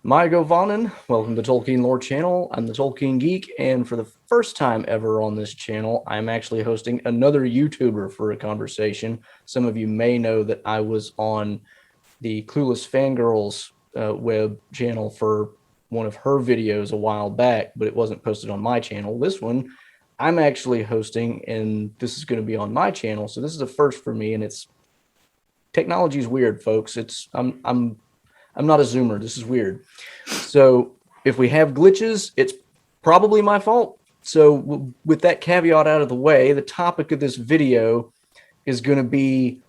Mygo Vonnen, welcome to Tolkien Lore Channel. I'm the Tolkien Geek, and for the first time ever on this channel, I'm actually hosting another YouTuber for a conversation. Some of you may know that I was on the Clueless Fangirls web channel for one of her videos a while back, but it wasn't posted on my channel. This one, I'm actually hosting, and this is going to be on my channel. So this is a first for me, and it's technology is weird, folks. I'm not a zoomer. This is weird. So if we have glitches, it's probably my fault. So with that caveat out of the way, the topic of this video is going to be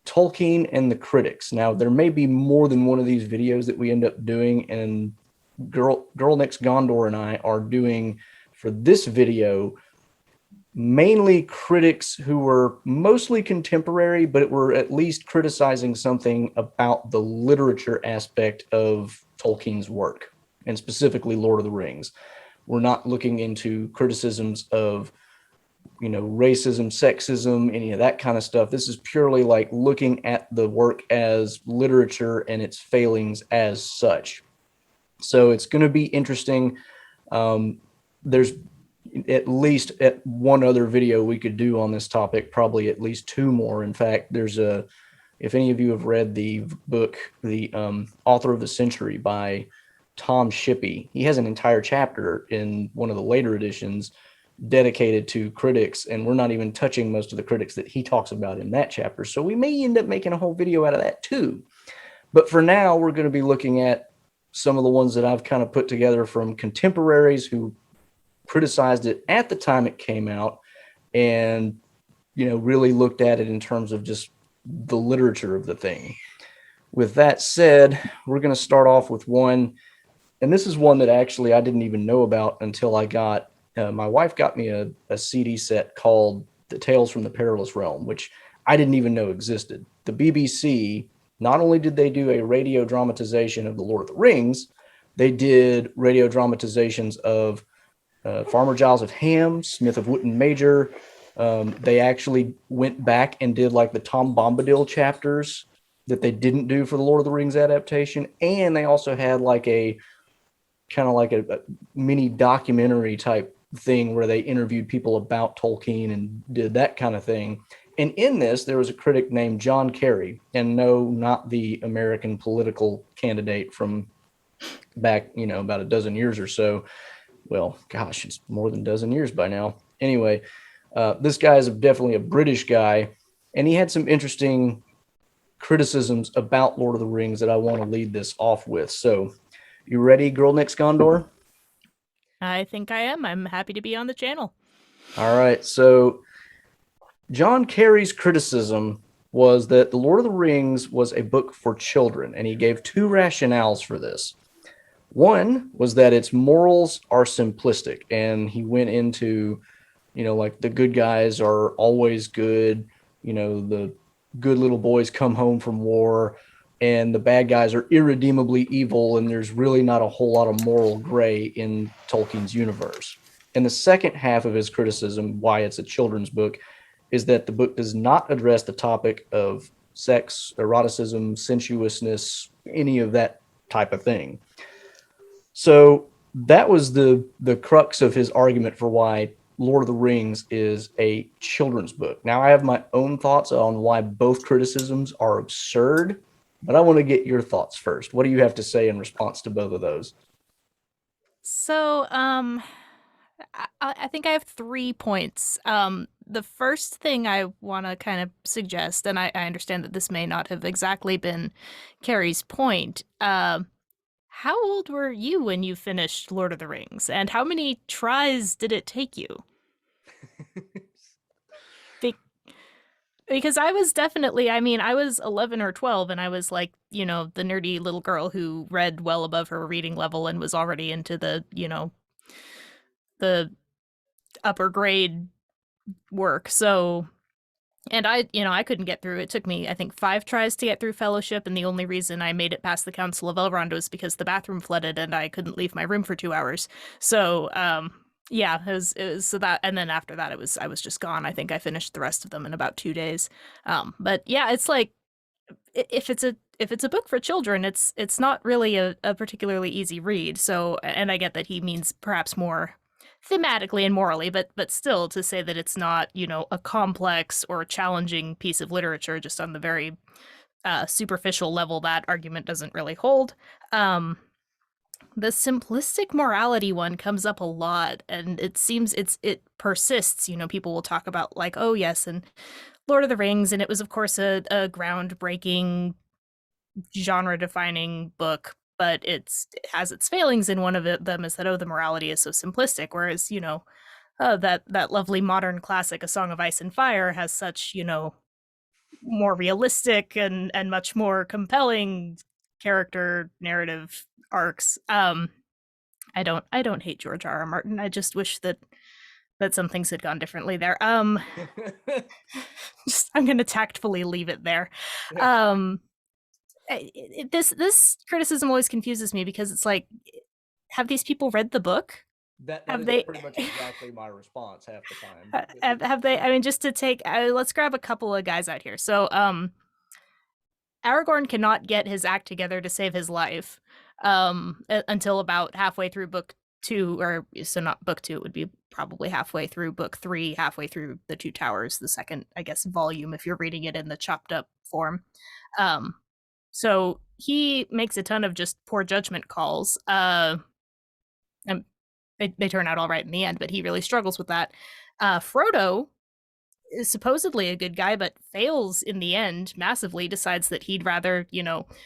Tolkien and the critics. Now, there may be more than one of these videos that we end up doing, and GirlNextGondor and I are doing for this video mainly critics who were mostly contemporary, but were at least criticizing something about the literature aspect of Tolkien's work, and specifically Lord of the Rings. We're not looking into criticisms of, racism, sexism, any of that kind of stuff. This is purely like looking at the work as literature and its failings as such. So it's going to be interesting. There's at least at one other video we could do on this topic, probably at least two more. In fact, if any of you have read the book, the Author of the Century by Tom Shippey, he has an entire chapter in one of the later editions dedicated to critics, and we're not even touching most of the critics that he talks about in that chapter. So we may end up making a whole video out of that too. But for now, we're going to be looking at some of the ones that I've kind of put together from contemporaries who criticized it at the time it came out, and really looked at it in terms of just the literature of the thing. With that said, we're going to start off with one, and this is one that actually I didn't even know about until I got my wife got me a CD set called The Tales from the Perilous Realm, which I didn't even know existed. The BBC, not only did they do a radio dramatization of The Lord of the Rings, they did radio dramatizations of Farmer Giles of Ham, Smith of Wootton Major. They actually went back and did like the Tom Bombadil chapters that they didn't do for the Lord of the Rings adaptation. And they also had like a kind of like a mini documentary type thing where they interviewed people about Tolkien and did that kind of thing. And in this, there was a critic named John Kerry, and no, not the American political candidate from back, about a dozen years or so. Well, gosh, it's more than a dozen years by now. Anyway, this guy is definitely a British guy, and he had some interesting criticisms about Lord of the Rings that I want to lead this off with. So, you ready, Girl Next Gondor? I think I am. I'm happy to be on the channel. All right. So, John Kerry's criticism was that The Lord of the Rings was a book for children, and he gave two rationales for this. One was that its morals are simplistic, and he went into, like the good guys are always good, the good little boys come home from war, and the bad guys are irredeemably evil, and there's really not a whole lot of moral gray in Tolkien's universe. And the second half of his criticism, why it's a children's book, is that the book does not address the topic of sex, eroticism, sensuousness, any of that type of thing. So that was the crux of his argument for why Lord of the Rings is a children's book. Now, I have my own thoughts on why both criticisms are absurd, but I want to get your thoughts first. What do you have to say in response to both of those? So, I think I have 3 points. The first thing I want to kind of suggest, and I understand that this may not have exactly been Carrie's point. How old were you when you finished Lord of the Rings, and how many tries did it take you? Be- because I was definitely, I mean, I was 11 or 12, and I was like, the nerdy little girl who read well above her reading level and was already into the upper grade work. So, and I couldn't get through. It took me, I think, 5 tries to get through Fellowship, and the only reason I made it past the Council of Elrond was because the bathroom flooded and I couldn't leave my room for 2 hours. So, yeah, it was so that, and then after that, I was just gone. I think I finished the rest of them in about 2 days. But yeah, it's like if it's a if it's a book for children, it's not really a particularly easy read. So, and I get that he means perhaps more thematically and morally, but still to say that it's not, a complex or a challenging piece of literature just on the very superficial level, that argument doesn't really hold. The simplistic morality one comes up a lot, and it seems it persists. People will talk about like, oh yes, and Lord of the Rings, and it was of course a groundbreaking, genre-defining book, but it has its failings. And one of them is that, oh, the morality is so simplistic, whereas that lovely modern classic, A Song of Ice and Fire, has such more realistic and much more compelling character narrative arcs. I don't hate George R. R. Martin. I just wish that some things had gone differently there. I'm gonna tactfully leave it there. This criticism always confuses me because it's like, have these people read the book? That Have is they? pretty much exactly my response half the time. Have they? I mean, just to take, let's grab a couple of guys out here. So, Aragorn cannot get his act together to save his life until about halfway through book 2, or so not book 2, it would be probably halfway through book 3, halfway through the Two Towers, the second, I guess, volume if you're reading it in the chopped up form. So he makes a ton of just poor judgment calls. And they turn out all right in the end, but he really struggles with that. Frodo is supposedly a good guy, but fails in the end massively, decides that he'd rather,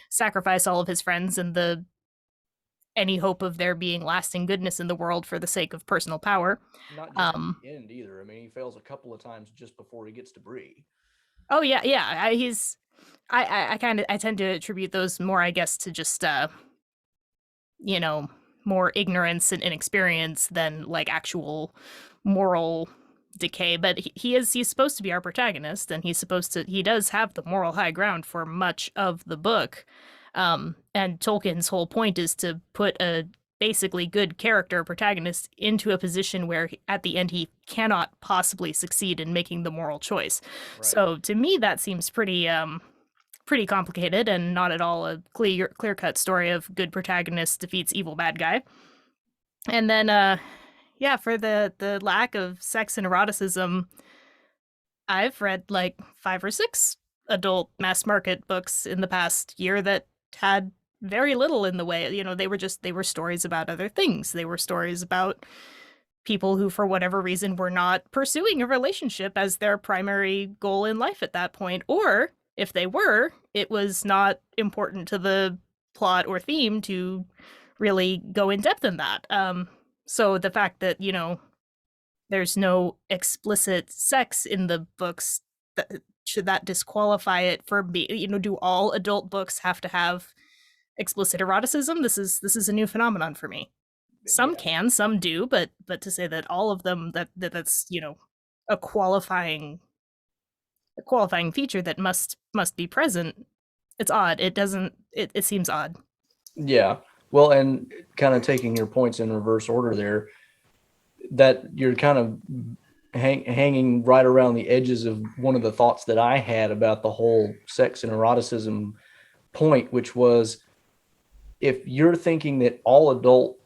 sacrifice all of his friends and any hope of there being lasting goodness in the world for the sake of personal power. Not just at the end either. I mean, he fails a couple of times just before he gets to Bree. Oh yeah, yeah. I tend to attribute those more, I guess, to just more ignorance and inexperience than like actual moral decay. But he's supposed to be our protagonist, and he does have the moral high ground for much of the book. And Tolkien's whole point is to put a basically good character protagonist into a position where at the end he cannot possibly succeed in making the moral choice. Right. So to me that seems pretty complicated and not at all a clear-cut story of good protagonist defeats evil bad guy. And then for the lack of sex and eroticism, I've read like 5 or 6 adult mass market books in the past year that had very little in the way. They were stories about other things. They were stories about people who, for whatever reason, were not pursuing a relationship as their primary goal in life at that point. Or if they were, it was not important to the plot or theme to really go in depth in that. So the fact that, there's no explicit sex in the books, should that disqualify it for do all adult books have to have explicit eroticism? This is a new phenomenon for me. Some can, some do, but to say that all of them that's a qualifying feature that must be present, it's odd. It seems odd. Yeah. Well, and kind of taking your points in reverse order there, that you're kind of hanging right around the edges of one of the thoughts that I had about the whole sex and eroticism point, which was, if you're thinking that all adult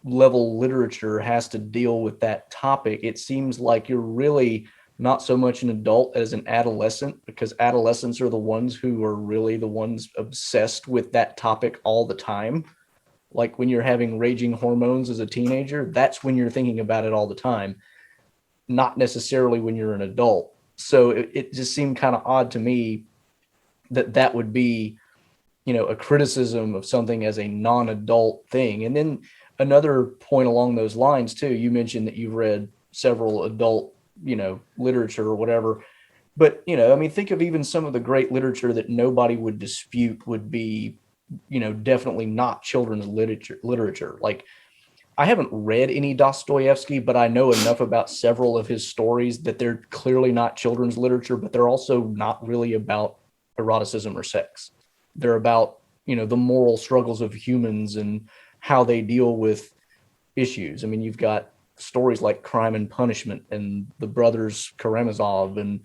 level literature has to deal with that topic, it seems like you're really not so much an adult as an adolescent, because adolescents are the ones who are really the ones obsessed with that topic all the time. Like when you're having raging hormones as a teenager, that's when you're thinking about it all the time, not necessarily when you're an adult. So it just seemed kind of odd to me that would be, a criticism of something as a non-adult thing. And then another point along those lines too, you mentioned that you've read several adult, literature or whatever. But, think of even some of the great literature that nobody would dispute would be, definitely not children's literature. Like, I haven't read any Dostoevsky, but I know enough about several of his stories that they're clearly not children's literature, but they're also not really about eroticism or sex. They're about, the moral struggles of humans and how they deal with issues. I mean, you've got stories like Crime and Punishment and the Brothers Karamazov, and,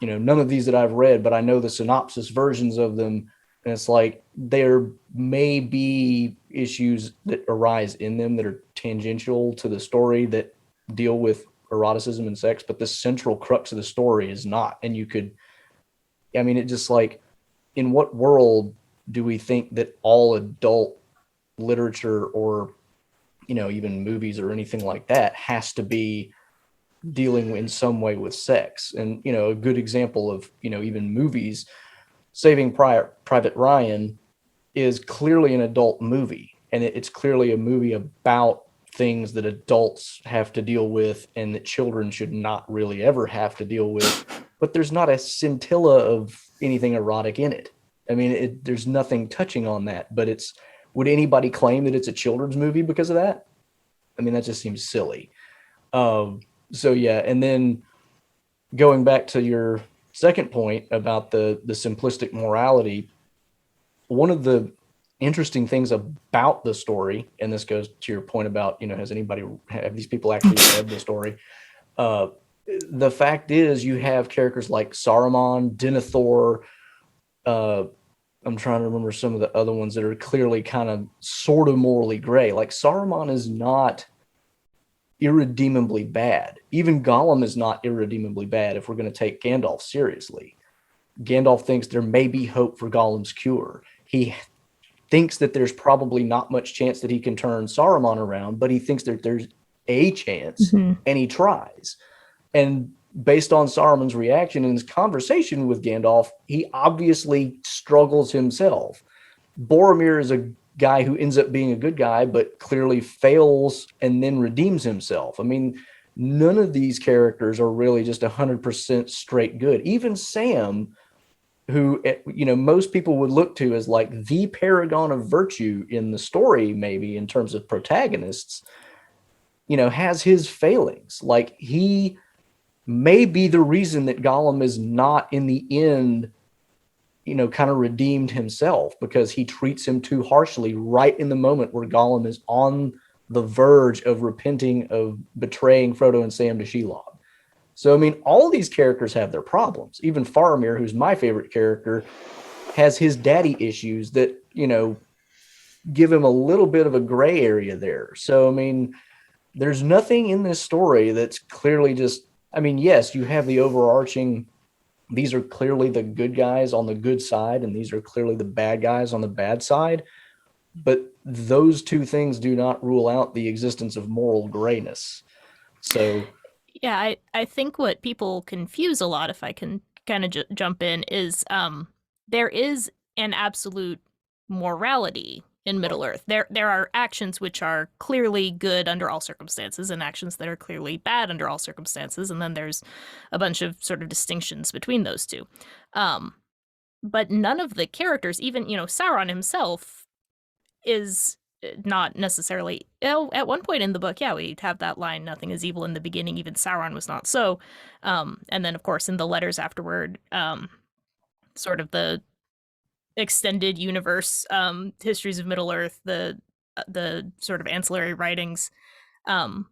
none of these that I've read, but I know the synopsis versions of them And it's like there may be issues that arise in them that are tangential to the story that deal with eroticism and sex, but the central crux of the story is not. And you could, I mean, it just like, in what world do we think that all adult literature or, even movies or anything like that has to be dealing in some way with sex? And, a good example of, even movies, Saving Private Ryan is clearly an adult movie, and it's clearly a movie about things that adults have to deal with and that children should not really ever have to deal with. But there's not a scintilla of anything erotic in it. I mean, there's nothing touching on that. But would anybody claim that it's a children's movie because of that? I mean, that just seems silly. So yeah, and then going back to your second point about the simplistic morality, one of the interesting things about the story, and this goes to your point about, have these people actually read the story? Uh, the fact is, you have characters like Saruman, Denethor. I'm trying to remember some of the other ones that are clearly kind of sort of morally gray. Like Saruman is not irredeemably bad. Even Gollum is not irredeemably bad if we're going to take Gandalf seriously. Gandalf thinks there may be hope for Gollum's cure. He thinks that there's probably not much chance that he can turn Saruman around, but he thinks that there's a chance, and he tries. And based on Saruman's reaction in his conversation with Gandalf, he obviously struggles himself. Boromir is a guy who ends up being a good guy, but clearly fails and then redeems himself. I mean, none of these characters are really just 100% straight good. Even Sam, who, most people would look to as like the paragon of virtue in the story, maybe in terms of protagonists, has his failings. Like, he may be the reason that Gollum is not in the end, kind of redeemed himself, because he treats him too harshly right in the moment where Gollum is on the verge of repenting of betraying Frodo and Sam to Shelob. So, I mean, all these characters have their problems. Even Faramir, who's my favorite character, has his daddy issues that, give him a little bit of a gray area there. So, I mean, there's nothing in this story that's clearly just, I mean, yes, you have the overarching, these are clearly the good guys on the good side, and these are clearly the bad guys on the bad side. But those two things do not rule out the existence of moral grayness. So, Yeah, I think what people confuse a lot, if I can kind of jump in, is there is an absolute morality in Middle Earth. There are actions which are clearly good under all circumstances, and actions that are clearly bad under all circumstances, and then there's a bunch of sort of distinctions between those two. But none of the characters, even Sauron himself, is not necessarily. At one point in the book, yeah, we have that line, "Nothing is evil in the beginning, even Sauron was not so." And then, of course, in the letters afterward, sort of the extended universe, histories of Middle Earth, the sort of ancillary writings. Um,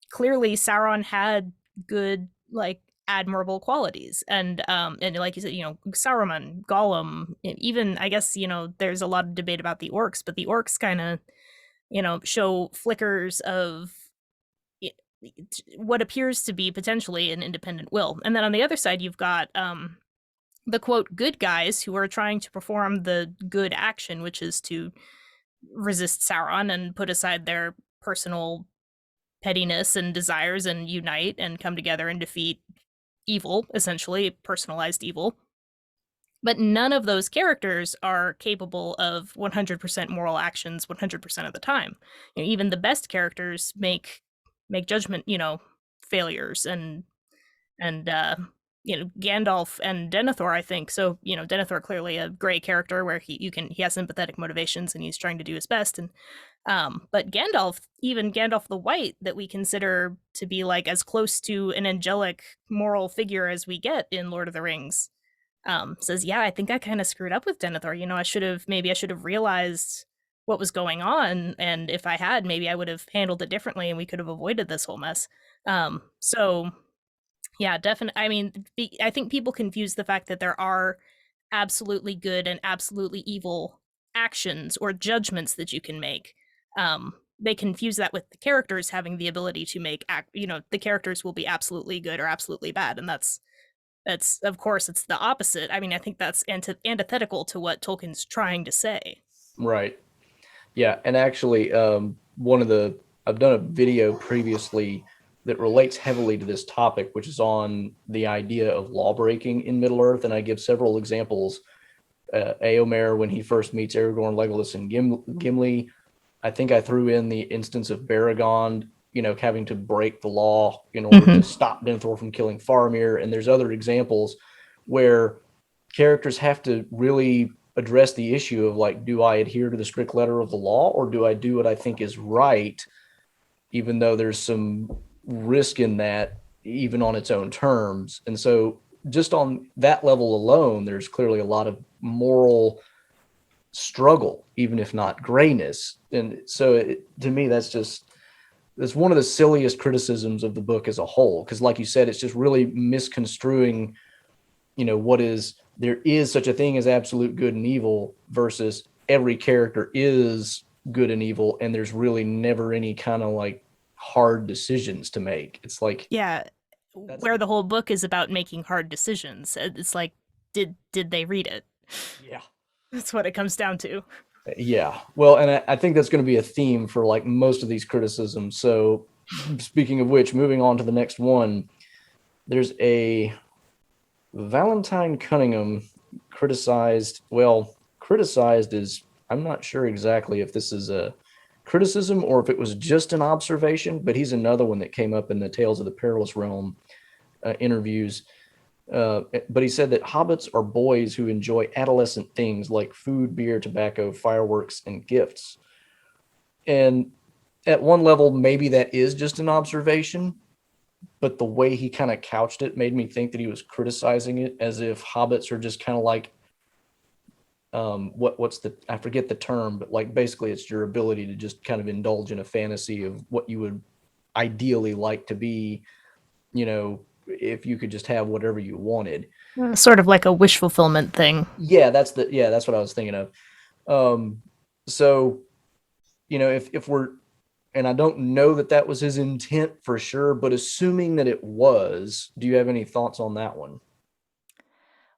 Clearly, Sauron had good, like, admirable qualities, and like you said, Saruman, Gollum, even, I guess, there's a lot of debate about the orcs, but the orcs kind of, show flickers of what appears to be potentially an independent will. And then on the other side, you've got the quote good guys who are trying to perform the good action, which is to resist Sauron and put aside their personal pettiness and desires and unite and come together and defeat evil, essentially personalized evil. But none of those characters are capable of 100% moral actions 100% of the time. Even the best characters make judgment, failures, and Gandalf and Denethor, I think. So, Denethor clearly a gray character where he has sympathetic motivations and he's trying to do his best. And but Gandalf, even Gandalf the White, that we consider to be like as close to an angelic moral figure as we get in Lord of the Rings, says, "Yeah, I think I kind of screwed up with Denethor. I should have realized what was going on, and if I had, maybe I would have handled it differently, and we could have avoided this whole mess." So yeah, definitely. I mean, I think people confuse the fact that there are absolutely good and absolutely evil actions or judgments that you can make. They confuse that with the characters having the ability to make the characters will be absolutely good or absolutely bad, and that's of course it's the opposite. I mean, I think that's antithetical to what Tolkien's trying to say. Right. Yeah, and actually, I've done a video previously that relates heavily to this topic, which is on the idea of law breaking in Middle Earth, and I give several examples. Eomer, when he first meets Aragorn, Legolas, and Gimli. I think I threw in the instance of Baragond, having to break the law in order to stop Denethor from killing Faramir, and there's other examples where characters have to really address the issue of like, do I adhere to the strict letter of the law, or do I do what I think is right, even though there's some risk in that, even on its own terms. And so just on that level alone, there's clearly a lot of moral struggle, even if not grayness. And so to me, that's one of the silliest criticisms of the book as a whole, because like you said, it's just really misconstruing there is such a thing as absolute good and evil versus every character is good and evil, and there's really never any kind of like hard decisions to make. It's like, Yeah, where the whole book is about making hard decisions. It's like, did they read it? Yeah. That's what it comes down to. Yeah. Well, and I think that's going to be a theme for like most of these criticisms. So speaking of which, moving on to the next one, there's a Valentine Cunningham criticized is, I'm not sure exactly if this is a criticism or if it was just an observation, but he's another one that came up in the Tales of the Perilous Realm interviews. But he said that hobbits are boys who enjoy adolescent things like food, beer, tobacco, fireworks, and gifts. And at one level, maybe that is just an observation, but the way he kind of couched it made me think that he was criticizing it as if hobbits are just kind of like, I forget the term, but like basically it's your ability to just kind of indulge in a fantasy of what you would ideally like to be, if you could just have whatever you wanted. Sort of like a wish fulfillment thing. Yeah, that's what I was thinking of. So, if we're, and I don't know that was his intent for sure, but assuming that it was, do you have any thoughts on that one?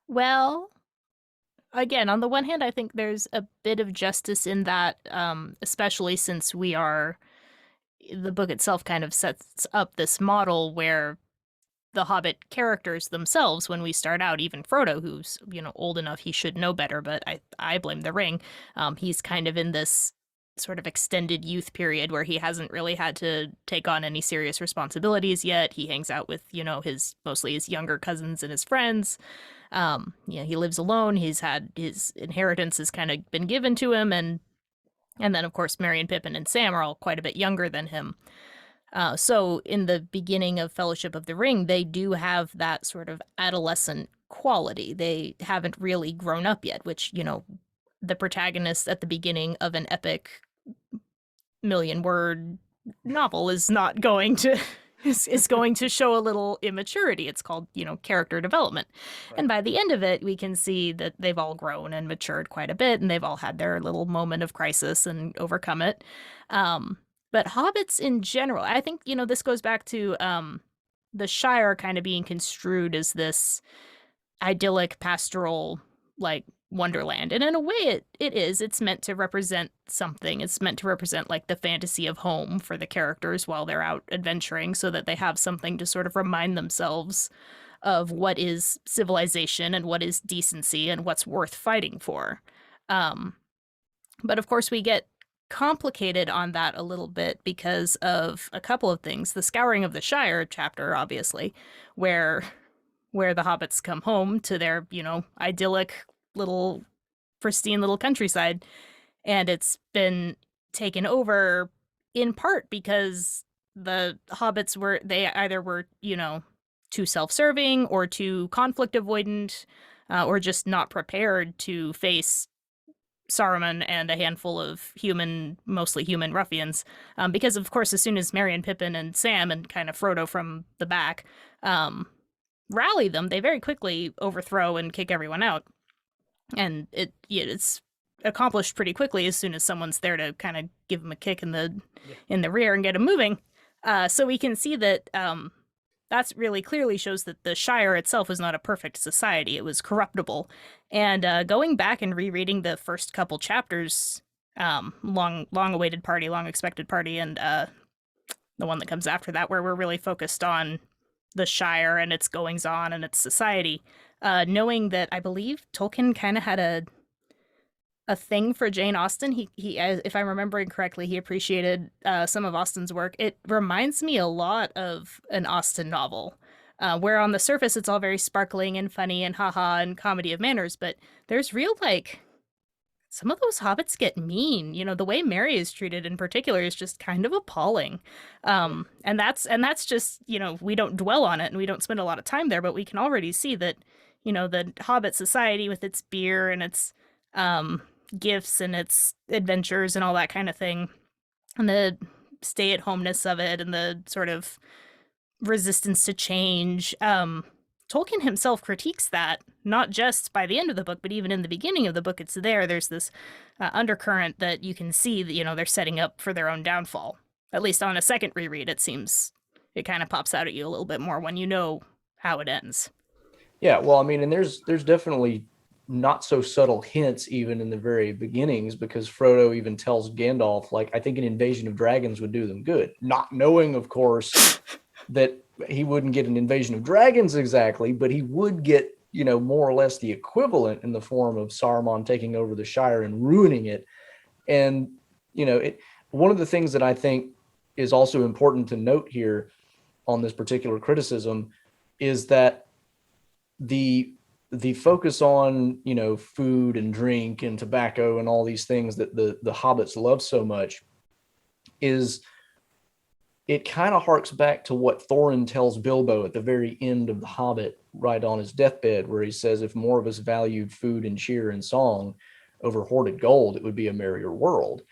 Well, again, on the one hand, I think there's a bit of justice in that, especially since the book itself kind of sets up this model where the Hobbit characters themselves, when we start out, even Frodo, who's old enough, he should know better, but I blame the ring. He's kind of in this sort of extended youth period where he hasn't really had to take on any serious responsibilities yet. He hangs out with mostly his younger cousins and his friends. He lives alone. He's had his inheritance has kind of been given to him, and then of course Merry and Pippin and Sam are all quite a bit younger than him. So in the beginning of Fellowship of the Ring, they do have that sort of adolescent quality. They haven't really grown up yet, which, the protagonist at the beginning of an epic million-word novel is not going to is going to show a little immaturity. It's called, character development. Right. And by the end of it, we can see that they've all grown and matured quite a bit, and they've all had their little moment of crisis and overcome it. But hobbits in general, I think, this goes back to the Shire kind of being construed as this idyllic, pastoral, like, wonderland. And in a way it is. It's meant to represent something. It's meant to represent like the fantasy of home for the characters while they're out adventuring, so that they have something to sort of remind themselves of what is civilization and what is decency and what's worth fighting for. But of course we get complicated on that a little bit because of a couple of things. The Scouring of the Shire chapter, obviously, where the hobbits come home to their, idyllic little pristine little countryside, and it's been taken over in part because the hobbits were too self-serving or too conflict avoidant, or just not prepared to face Saruman and a handful of mostly human ruffians, because of course as soon as Merry and Pippin and Sam and kind of Frodo from the back rally them, they very quickly overthrow and kick everyone out. and it's accomplished pretty quickly as soon as someone's there to kind of give him a kick Yeah. in the rear and get him moving. So we can see that that's really clearly shows that the Shire itself was not a perfect society; it was corruptible. And going back and rereading the first couple chapters, long awaited party, long expected party, and the one that comes after that, where we're really focused on the Shire and its goings on and its society. Knowing that I believe Tolkien kind of had a thing for Jane Austen. If I'm remembering correctly, he appreciated some of Austen's work. It reminds me a lot of an Austen novel, where on the surface it's all very sparkling and funny and haha and comedy of manners, but there's real like some of those hobbits get mean. The way Mary is treated in particular is just kind of appalling. Yeah. And that's just, we don't dwell on it and we don't spend a lot of time there, but we can already see that, the Hobbit society with its beer and its um gifts and its adventures and all that kind of thing, and the stay at homeness of it and the sort of resistance to change. Tolkien himself critiques that, not just by the end of the book, but even in the beginning of the book, it's there. There's this undercurrent that you can see that, they're setting up for their own downfall. At least on a second reread, it seems it kind of pops out at you a little bit more when you know how it ends. Yeah, well, I mean, and there's definitely not so subtle hints even in the very beginnings, because Frodo even tells Gandalf, like, I think an invasion of dragons would do them good, not knowing, of course, that he wouldn't get an invasion of dragons exactly, but he would get, more or less the equivalent in the form of Saruman taking over the Shire and ruining it. And, one of the things that I think is also important to note here on this particular criticism is that the focus on, food and drink and tobacco and all these things that the hobbits love so much, is it kind of harks back to what Thorin tells Bilbo at the very end of The Hobbit, right on his deathbed, where he says, if more of us valued food and cheer and song over hoarded gold, it would be a merrier world.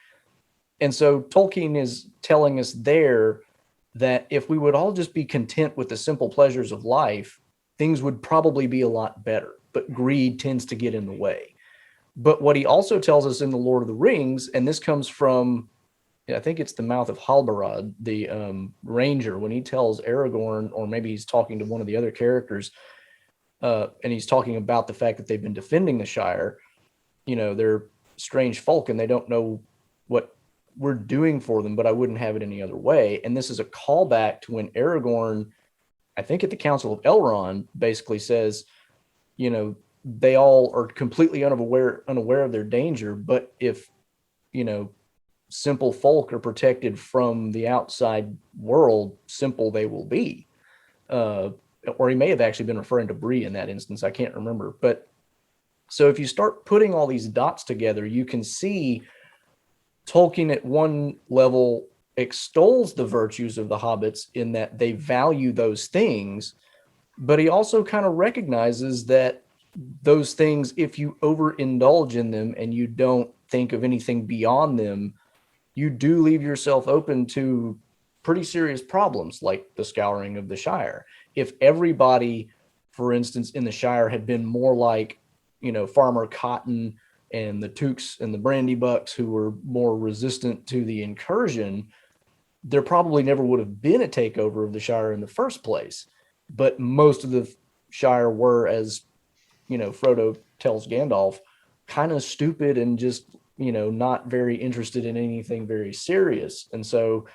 And so Tolkien is telling us there that if we would all just be content with the simple pleasures of life, things would probably be a lot better. But greed tends to get in the way. But what he also tells us in The Lord of the Rings, and this comes from, I think it's the mouth of Halbarad, the ranger, when he tells Aragorn, or maybe he's talking to one of the other characters, and he's talking about the fact that they've been defending the Shire. They're strange folk and they don't know what we're doing for them, but I wouldn't have it any other way. And this is a callback to when Aragorn, I think at the Council of Elrond, basically says, they all are completely unaware of their danger, but if, simple folk are protected from the outside world, simple they will be. Or he may have actually been referring to Bree in that instance. I can't remember. But so if you start putting all these dots together, you can see Tolkien at one level extols the virtues of the hobbits in that they value those things, but he also kind of recognizes that those things, if you overindulge in them and you don't think of anything beyond them, you do leave yourself open to pretty serious problems like the scouring of the Shire. If everybody, for instance, in the Shire had been more like, Farmer Cotton and the Tooks and the Brandybucks, who were more resistant to the incursion, there probably never would have been a takeover of the Shire in the first place. But most of the Shire were, as Frodo tells Gandalf, kind of stupid and just, not very interested in anything very serious. And so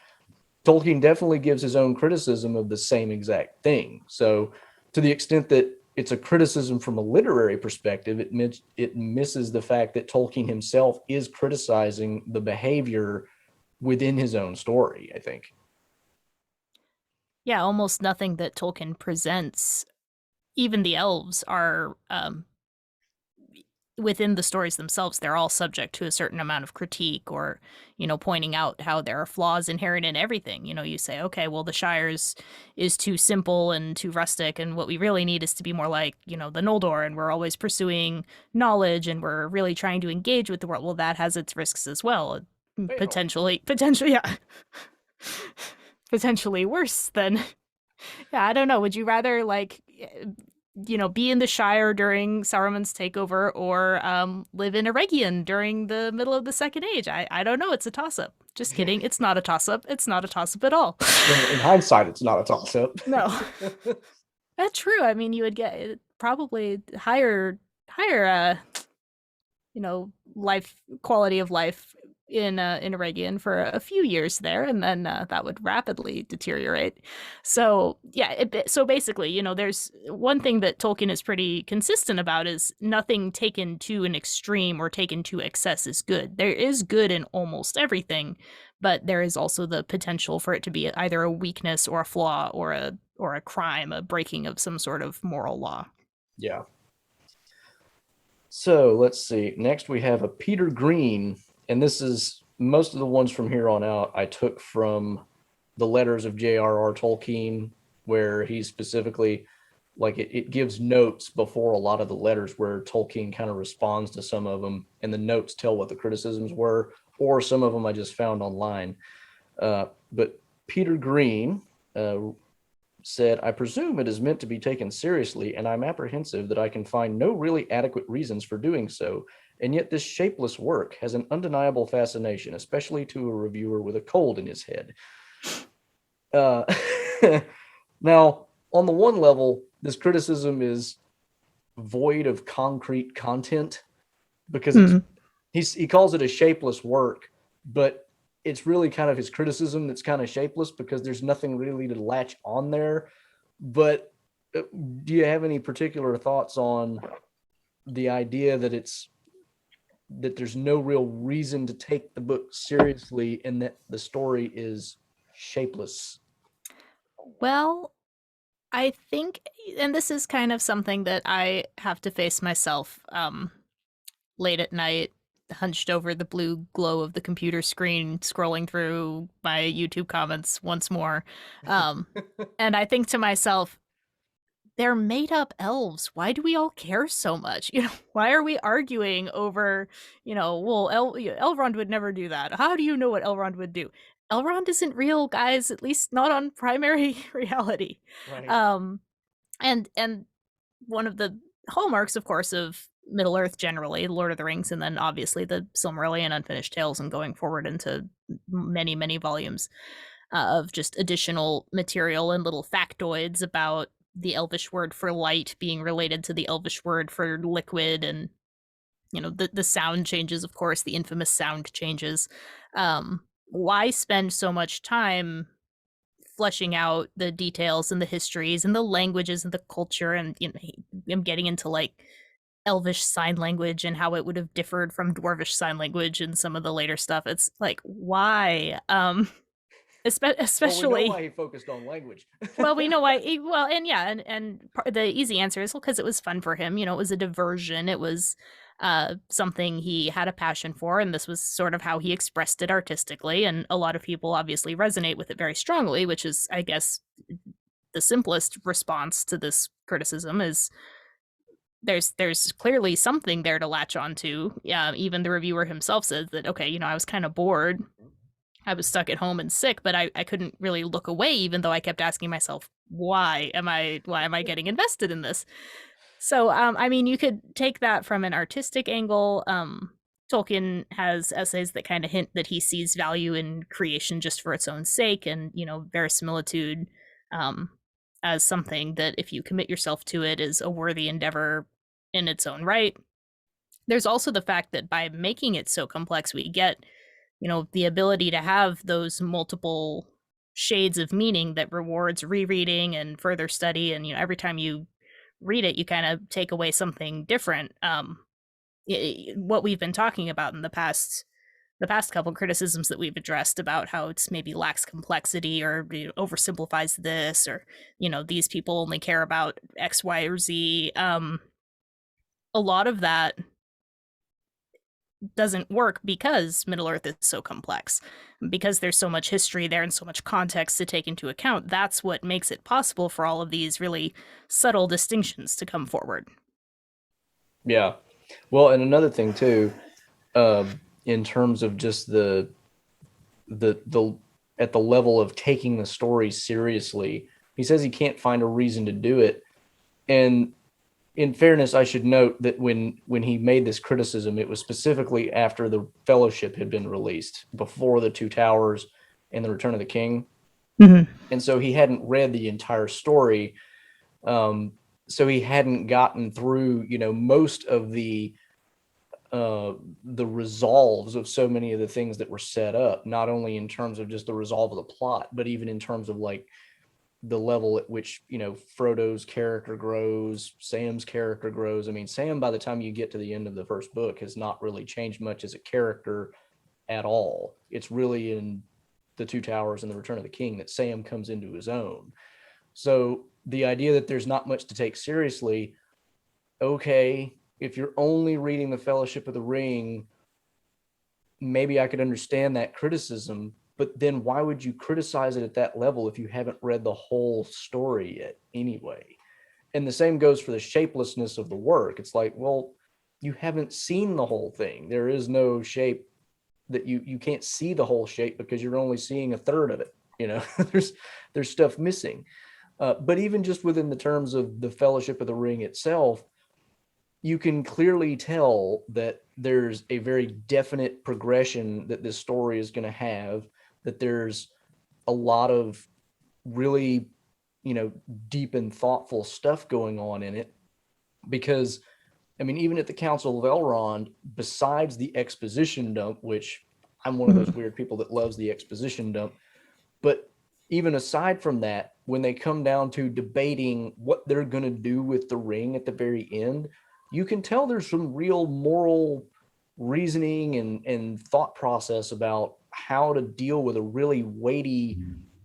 Tolkien definitely gives his own criticism of the same exact thing. So to the extent that it's a criticism from a literary perspective, it misses the fact that Tolkien himself is criticizing the behavior within his own story, I think. Yeah, almost nothing that Tolkien presents, even the elves, are within the stories themselves. They're all subject to a certain amount of critique, or pointing out how there are flaws inherent in everything. You say, okay, well, the Shire is too simple and too rustic, and what we really need is to be more like the Noldor, and we're always pursuing knowledge and we're really trying to engage with the world. Well, that has its risks as well. Potentially, yeah. Potentially worse than, yeah, I don't know. Would you rather, like, be in the Shire during Saruman's takeover, or live in Eregion during the middle of the Second Age. I don't know. It's a toss-up. Just kidding. It's not a toss-up. It's not a toss-up at all. In hindsight, it's not a toss-up. No. That's true. I mean, you would get probably higher life quality of life in Eregion for a few years there, and then that would rapidly deteriorate. So yeah, so basically, there's one thing that Tolkien is pretty consistent about is nothing taken to an extreme or taken to excess is good. There is good in almost everything, but there is also the potential for it to be either a weakness or a flaw or a crime, a breaking of some sort of moral law. Yeah. So let's see. Next, we have a Peter Green, and this is most of the ones from here on out I took from the letters of J.R.R. Tolkien, where he specifically, like, it gives notes before a lot of the letters where Tolkien kind of responds to some of them, and the notes tell what the criticisms were, or some of them I just found online. But Peter Green said, I presume it is meant to be taken seriously, and I'm apprehensive that I can find no really adequate reasons for doing so. And yet this shapeless work has an undeniable fascination, especially to a reviewer with a cold in his head. Now, on the one level, this criticism is void of concrete content because he calls it a shapeless work, but it's really kind of his criticism that's kind of shapeless because there's nothing really to latch on there. But do you have any particular thoughts on the idea that there's no real reason to take the book seriously and that the story is shapeless? Well, I think, and this is kind of something that I have to face myself late at night, hunched over the blue glow of the computer screen, scrolling through my YouTube comments once more. And I think to myself, they're made up elves. Why do we all care so much? Why are we arguing over, well, Elrond would never do that. How do you know what Elrond would do? Elrond isn't real, guys, at least not on primary reality. Right. And one of the hallmarks, of course, of Middle Earth generally, Lord of the Rings, and then obviously the Silmarillion, Unfinished Tales, and going forward into many, many volumes of just additional material and little factoids about the Elvish word for light being related to the Elvish word for liquid, and the sound changes, of course, the infamous sound changes. Why spend so much time fleshing out the details and the histories and the languages and the culture, and I'm getting into like Elvish sign language and how it would have differed from Dwarvish sign language and some of the later stuff. It's like, why? Especially, well, we know why he focused on language. well, we know why. Well, and yeah, and the easy answer is, well, because it was fun for him. It was a diversion. It was something he had a passion for, and this was sort of how he expressed it artistically. And a lot of people obviously resonate with it very strongly, which is, I guess, the simplest response to this criticism is there's clearly something there to latch onto. Yeah, even the reviewer himself says that, okay, I was kind of bored. I was stuck at home and sick, but I couldn't really look away, even though I kept asking myself, why am I getting invested in this? So, I mean, you could take that from an artistic angle. Tolkien has essays that kind of hint that he sees value in creation just for its own sake, and, verisimilitude as something that, if you commit yourself to it, is a worthy endeavor in its own right. There's also the fact that by making it so complex, we get the ability to have those multiple shades of meaning that rewards rereading and further study. And, every time you read it, you kind of take away something different. What we've been talking about in the past couple criticisms that we've addressed about how it's maybe lacks complexity, or oversimplifies this, or, these people only care about X, Y, or Z. A lot of that doesn't work because Middle Earth is so complex, because there's so much history there and so much context to take into account. That's what makes it possible for all of these really subtle distinctions to come forward. Yeah. Well, and another thing too, in terms of just the at the level of taking the story seriously, he says he can't find a reason to do it. And in fairness, I should note that when he made this criticism, it was specifically after the Fellowship had been released, before the Two Towers and the Return of the King, Hmm. and so he hadn't read the entire story. So he hadn't gotten through, most of the resolves of so many of the things that were set up, not only in terms of just the resolve of the plot, but even in terms of like the level at which Frodo's character grows, Sam's character grows. I mean, Sam, by the time you get to the end of the first book, has not really changed much as a character at all. It's really in the Two Towers and the Return of the King that Sam comes into his own. So the idea that there's not much to take seriously, okay, if you're only reading the Fellowship of the Ring, maybe I could understand that criticism, but then why would you criticize it at that level if you haven't read the whole story yet anyway? And the same goes for the shapelessness of the work. It's like, well, you haven't seen the whole thing. There is no shape that you can't see the whole shape because you're only seeing a third of it. There's stuff missing. But even just within the terms of the Fellowship of the Ring itself, you can clearly tell that there's a very definite progression that this story is going to have, that there's a lot of really, deep and thoughtful stuff going on in it. Because, I mean, even at the Council of Elrond, besides the exposition dump, which I'm one of those weird people that loves the exposition dump, but even aside from that, when they come down to debating what they're going to do with the ring at the very end, you can tell there's some real moral reasoning and thought process about how to deal with a really weighty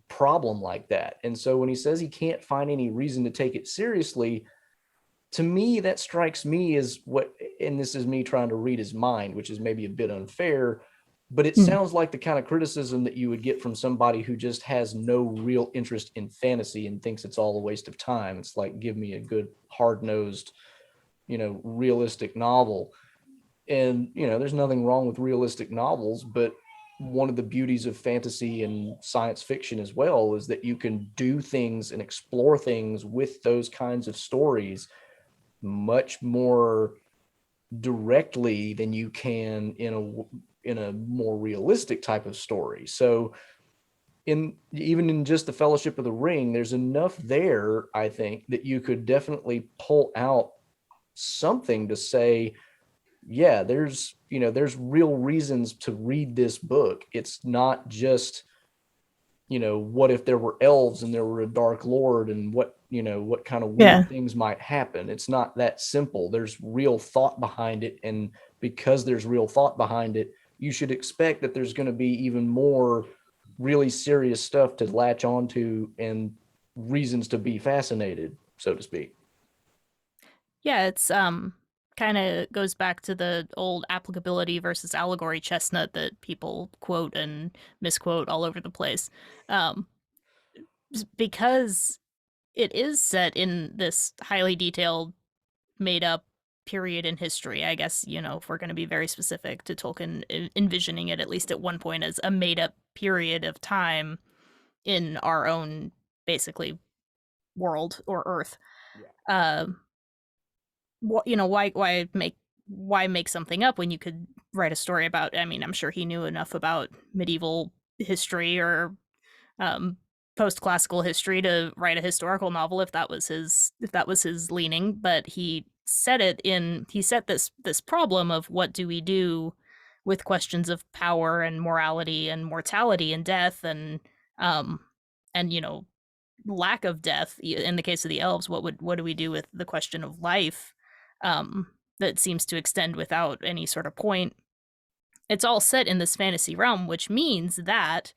problem like that. And so when he says he can't find any reason to take it seriously, to me, that strikes me as what, and this is me trying to read his mind, which is maybe a bit unfair, but it sounds like the kind of criticism that you would get from somebody who just has no real interest in fantasy and thinks it's all a waste of time. It's like, give me a good hard-nosed, realistic novel. And, there's nothing wrong with realistic novels, but one of the beauties of fantasy and science fiction as well is that you can do things and explore things with those kinds of stories much more directly than you can in a more realistic type of story. So even in just the Fellowship of the Ring, there's enough there, I think, that you could definitely pull out something to say, yeah, there's real reasons to read this book. It's not just, what if there were elves and there were a dark lord and what kind of Yeah. weird things might happen. It's not that simple. There's real thought behind it. And because there's real thought behind it, you should expect that there's going to be even more really serious stuff to latch onto and reasons to be fascinated, so to speak. Yeah, it's kind of goes back to the old applicability versus allegory chestnut that people quote and misquote all over the place. Um, because it is set in this highly detailed, made up period in history. I guess, if we're going to be very specific to Tolkien envisioning it, at least at one point, as a made up period of time in our own, basically, world or Earth. Yeah. Why make something up when you could write a story about? I mean, I'm sure he knew enough about medieval history or um, post-classical history to write a historical novel if that was his leaning. But he set this problem of what do we do with questions of power and morality and mortality and death um and lack of death. In the case of the elves, what do we do with the question of life um that seems to extend without any sort of point? It's all set in this fantasy realm, which means that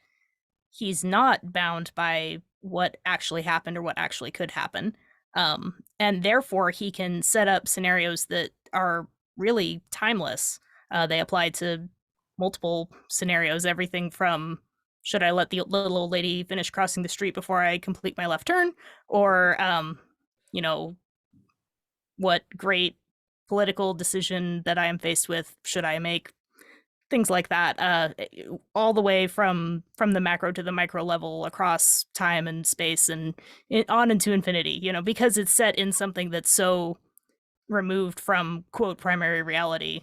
he's not bound by what actually happened or what actually could happen. And therefore, he can set up scenarios that are really timeless. They apply to multiple scenarios, everything from should I let the little old lady finish crossing the street before I complete my left turn, or you know, what great political decision that I am faced with should I make? Things like that, all the way from the macro to the micro level across time and space and on into infinity. Because it's set in something that's so removed from, quote, primary reality,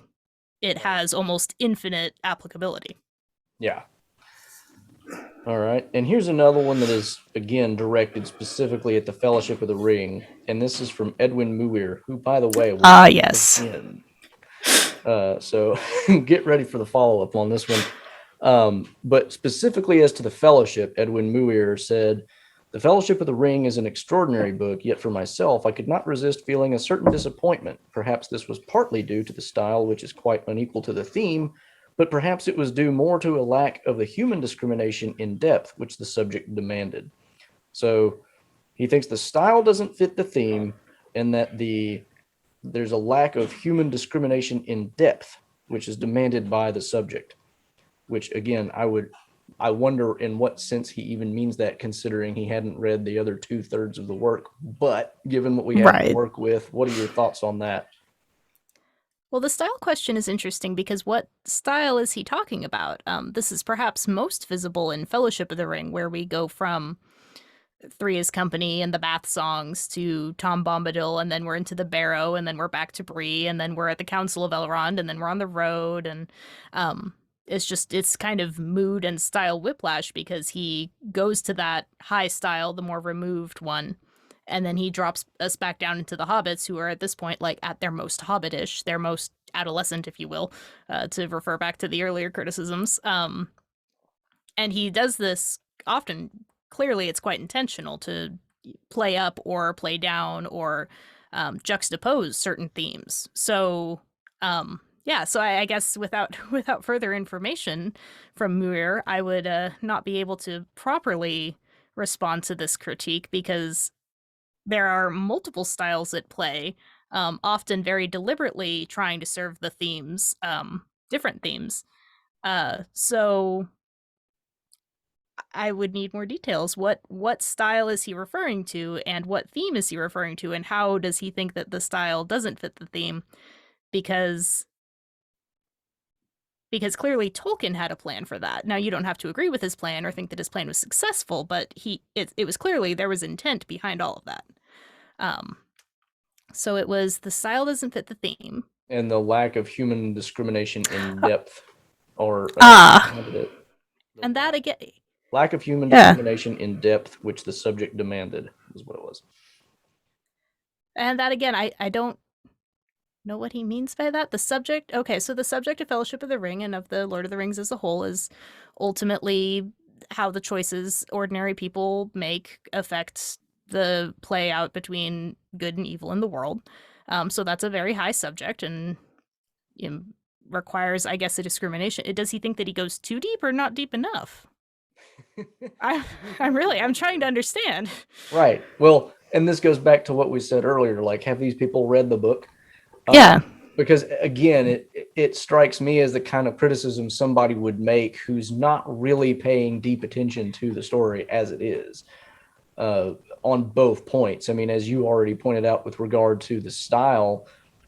it has almost infinite applicability. Yeah. All right. And here's another one that is, again, directed specifically at the Fellowship of the Ring. And this is from Edwin Muir, who, by the way, was Yes. again. So get ready for the follow-up on this one. But specifically as to the Fellowship, Edwin Muir said, "The Fellowship of the Ring is an extraordinary book, yet for myself, I could not resist feeling a certain disappointment. Perhaps this was partly due to the style, which is quite unequal to the theme, but perhaps it was due more to a lack of the human discrimination in depth, which the subject demanded." So he thinks the style doesn't fit the theme, and that there's a lack of human discrimination in depth, which is demanded by the subject. Which again, I wonder in what sense he even means that, considering he hadn't read the other 2/3 of the work. But given what we have to work with, what are your thoughts on that? Well, the style question is interesting because what style is he talking about? This is perhaps most visible in Fellowship of the Ring, where we go from Three is Company and the Bath songs to Tom Bombadil, and then we're into the Barrow, and then we're back to Bree, and then we're at the Council of Elrond, and then we're on the road, and it's kind of mood and style whiplash because he goes to that high style, the more removed one, and then he drops us back down into the Hobbits, who are at this point like at their most Hobbitish, their most adolescent, if you will, to refer back to the earlier criticisms. And he does this often. Clearly, it's quite intentional to play up or play down or juxtapose certain themes. So, so I guess without further information from Muir, I would not be able to properly respond to this critique because there are multiple styles at play, often very deliberately trying to serve the themes, different themes. So I would need more details. What style is he referring to, and what theme is he referring to, and how does he think that the style doesn't fit the theme? Because clearly Tolkien had a plan for that. Now, you don't have to agree with his plan or think that his plan was successful, but it was clearly there was intent behind all of that. So it was the style doesn't fit the theme. And the lack of human discrimination in depth, or and that again, lack of human discrimination in depth, which the subject demanded, is what it was. And that again, I don't know what he means by that. The subject, okay, so the subject of Fellowship of the Ring and of the Lord of the Rings as a whole is ultimately how the choices ordinary people make affect the play out between good and evil in the world. So that's a very high subject and requires, I guess, a discrimination. Does he think that he goes too deep or not deep enough? I'm trying to understand. Right. Well, and this goes back to what we said earlier, like, have these people read the book? Yeah. Because again, it strikes me as the kind of criticism somebody would make who's not really paying deep attention to the story as it is, on both points. I mean, as you already pointed out with regard to the style,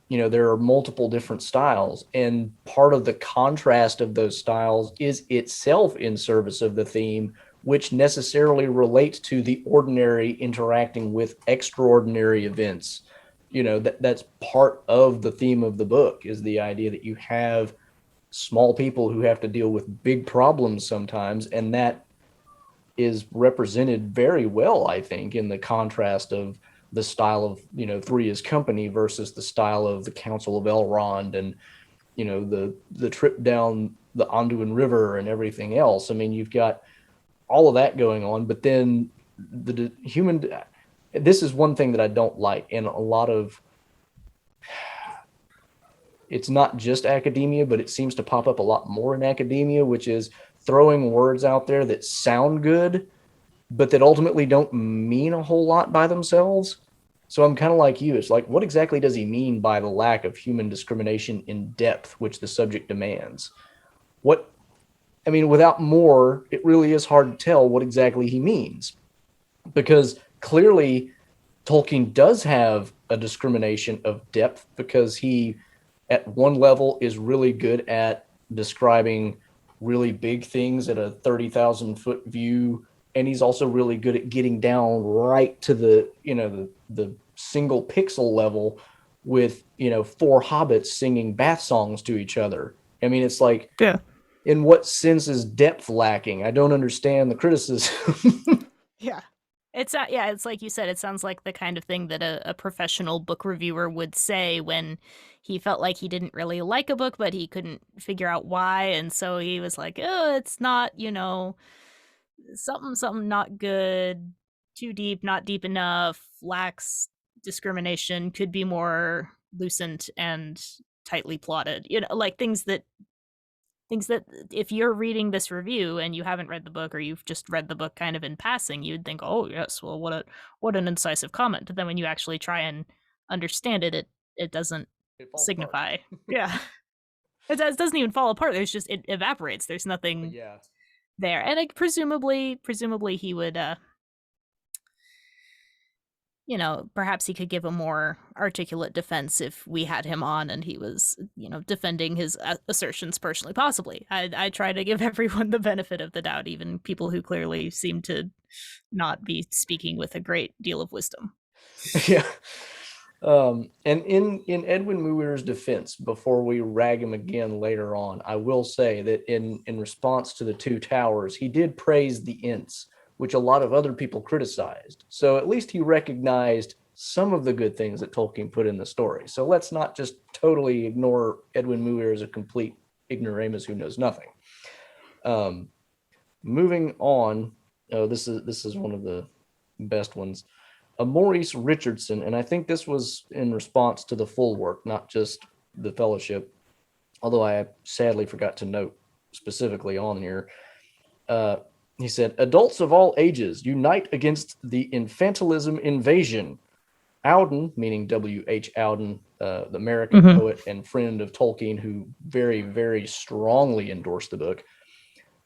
there are multiple different styles, and part of the contrast of those styles is itself in service of the theme, which necessarily relates to the ordinary interacting with extraordinary events. That's part of the theme of the book, is the idea that you have small people who have to deal with big problems sometimes, and that is represented very well, I think, in the contrast of the style of Three is Company versus the style of the Council of Elrond, and the trip down the Anduin River and everything else. I mean, you've got all of that going on, but then the human. This is one thing that I don't like in a lot of. It's not just academia, but it seems to pop up a lot more in academia, which is throwing words out there that sound good, but that ultimately don't mean a whole lot by themselves. So I'm kind of like you. It's like, what exactly does he mean by the lack of human discrimination in depth, which the subject demands? Without more, it really is hard to tell what exactly he means. Because clearly, Tolkien does have a discrimination of depth, because he, at one level, is really good at describing really big things at a 30,000 foot view, and he's also really good at getting down right to the single pixel level with, four hobbits singing bath songs to each other. I mean, it's like, Yeah. in what sense is depth lacking? I don't understand the criticism. Yeah. It's yeah, it's like you said, it sounds like the kind of thing that a professional book reviewer would say when he felt like he didn't really like a book, but he couldn't figure out why. And so he was like, oh, it's not, something not good, too deep, not deep enough, lacks discrimination, could be more lucent and tightly plotted. Like things that if you're reading this review and you haven't read the book or you've just read the book kind of in passing, you'd think, oh yes, well what an incisive comment. But then when you actually try and understand it, it doesn't It falls apart. signify. Yeah. It doesn't even fall apart. There's just it evaporates. There's But nothing yeah. there. And presumably he would perhaps he could give a more articulate defense if we had him on and he was, defending his assertions personally. Possibly. I try to give everyone the benefit of the doubt, even people who clearly seem to not be speaking with a great deal of wisdom. Yeah. And in Edwin Muir's defense, before we rag him again later on, I will say that in response to the Two Towers, he did praise the Ents, which a lot of other people criticized. So at least he recognized some of the good things that Tolkien put in the story. So let's not just totally ignore Edwin Muir as a complete ignoramus who knows nothing. Moving on, this is one of the best ones. Maurice Richardson, and I think this was in response to the full work, not just the fellowship, although I sadly forgot to note specifically on here. He said, adults of all ages unite against the infantilism invasion. Auden, meaning W.H. Auden, the American poet and friend of Tolkien, who very, very strongly endorsed the book.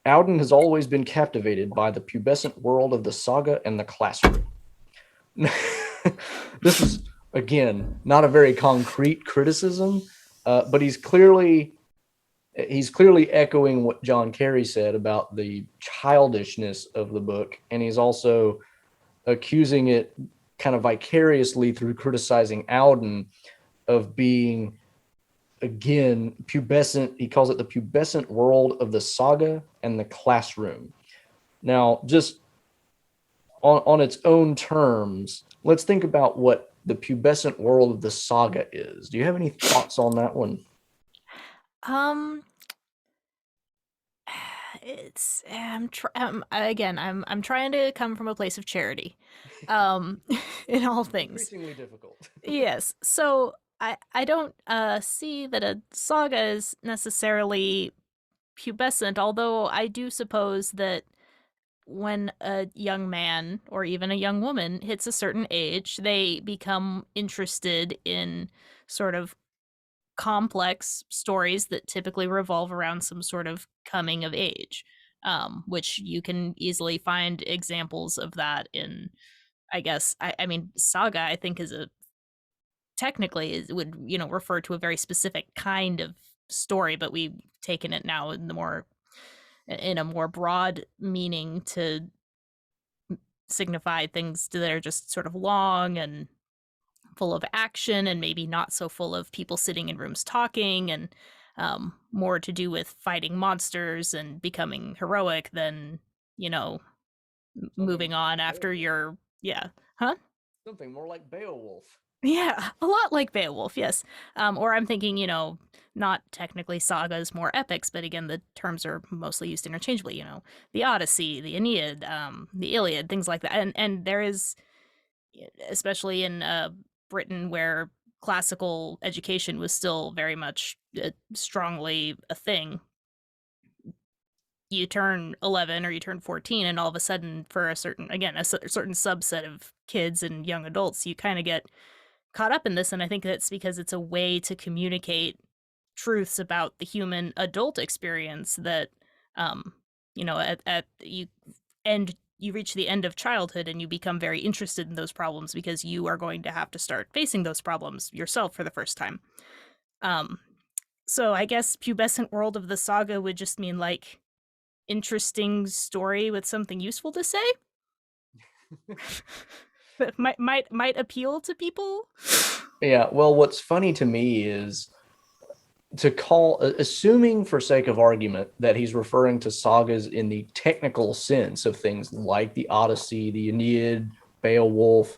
Auden has always been captivated by the pubescent world of the saga and the classroom. This is, again, not a very concrete criticism, but he's clearly echoing what John Carey said about the childishness of the book, and he's also accusing it kind of vicariously through criticizing Auden of being, again, pubescent. He calls it the pubescent world of the saga and the classroom. Now, just on its own terms, let's think about what the pubescent world of the saga is. Do you have any thoughts on that one? It's again, I'm trying to come from a place of charity, um, in all things. Increasingly difficult. Yes. So I don't see that a saga is necessarily pubescent, although I do suppose that when a young man or even a young woman hits a certain age, they become interested in sort of complex stories that typically revolve around some sort of coming of age, which you can easily find examples of that in, I guess, I mean, saga, I think, is a technically would refer to a very specific kind of story, but we've taken it now in a more broad meaning to signify things that are just sort of long and full of action and maybe not so full of people sitting in rooms talking and more to do with fighting monsters and becoming heroic than, moving on after your, yeah. Huh? Something more like Beowulf. Yeah, a lot like Beowulf, yes. Or I'm thinking, not technically sagas, more epics, but again, the terms are mostly used interchangeably, the Odyssey, the Aeneid, the Iliad, things like that. And there is, especially in Britain, where classical education was still very much strongly a thing. You turn 11 or you turn 14, and all of a sudden, for a certain subset of kids and young adults, you kind of get caught up in this. And I think that's because it's a way to communicate truths about the human adult experience that, at you reach the end of childhood and you become very interested in those problems because you are going to have to start facing those problems yourself for the first time. So I guess pubescent world of the saga would just mean like interesting story with something useful to say. that might appeal to people. Yeah, well, what's funny to me is to call, assuming for sake of argument that he's referring to sagas in the technical sense of things like the Odyssey, the Aeneid, Beowulf,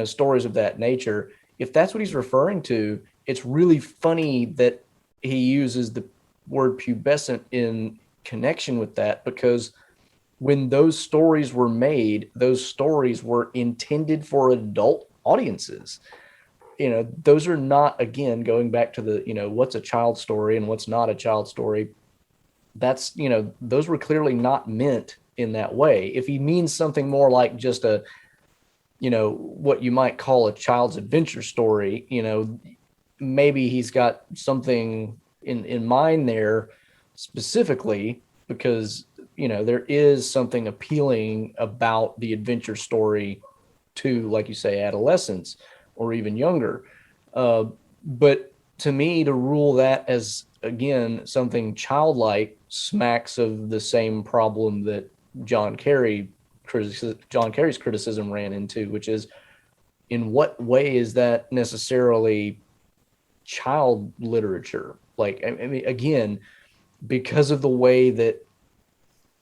stories of that nature. If that's what he's referring to, it's really funny that he uses the word pubescent in connection with that, because when those stories were made, those stories were intended for adult audiences. Those are not, again, going back to the, what's a child story and what's not a child story. That's, those were clearly not meant in that way. If he means something more like just a, what you might call a child's adventure story, maybe he's got something in mind there specifically, because, there is something appealing about the adventure story to, like you say, adolescents or even younger. But to me, to rule that as, again, something childlike smacks of the same problem that John Kerry John Kerry's criticism ran into, which is, in what way is that necessarily child literature? Like, I mean, again, because of the way that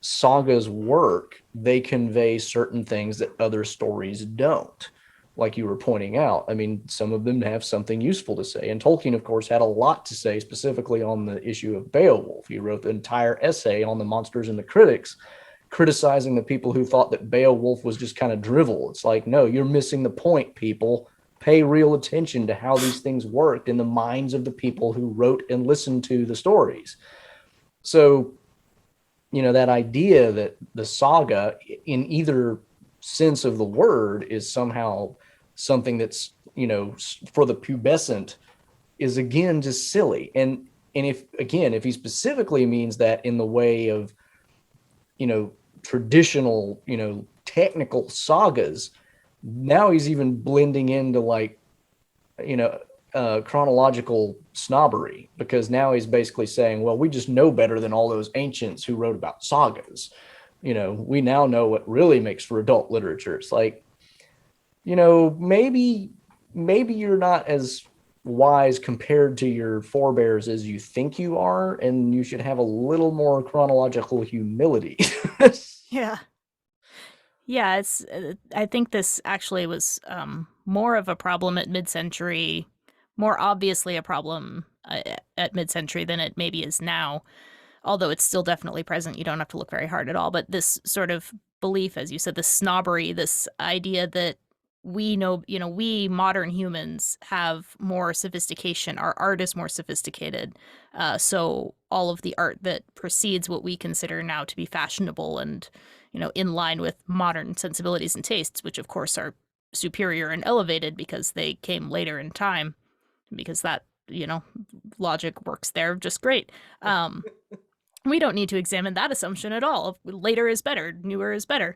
sagas work, they convey certain things that other stories don't. Like you were pointing out, I mean, some of them have something useful to say. And Tolkien, of course, had a lot to say specifically on the issue of Beowulf. He wrote the entire essay on the monsters and the critics, criticizing the people who thought that Beowulf was just kind of drivel. It's like, no, you're missing the point, people. Pay real attention to how these things worked in the minds of the people who wrote and listened to the stories. So, that idea that the saga, in either sense of the word, is somehow something that's, for the pubescent, is, again, just silly. And if he specifically means that in the way of, traditional, technical sagas, now he's even blending into, like, chronological snobbery, because now he's basically saying, well, we just know better than all those ancients who wrote about sagas. We now know what really makes for adult literature. It's like, maybe you're not as wise compared to your forebears as you think you are, and you should have a little more chronological humility. Yeah. Yeah, I think this actually was more of a problem at mid-century, more obviously a problem at mid-century than it maybe is now. Although it's still definitely present, you don't have to look very hard at all. But this sort of belief, as you said, this snobbery, this idea that we know, we modern humans have more sophistication. Our art is more sophisticated. So all of the art that precedes what we consider now to be fashionable and, in line with modern sensibilities and tastes, which of course are superior and elevated because they came later in time, because that, logic works there just great. We don't need to examine that assumption at all. Later is better, newer is better.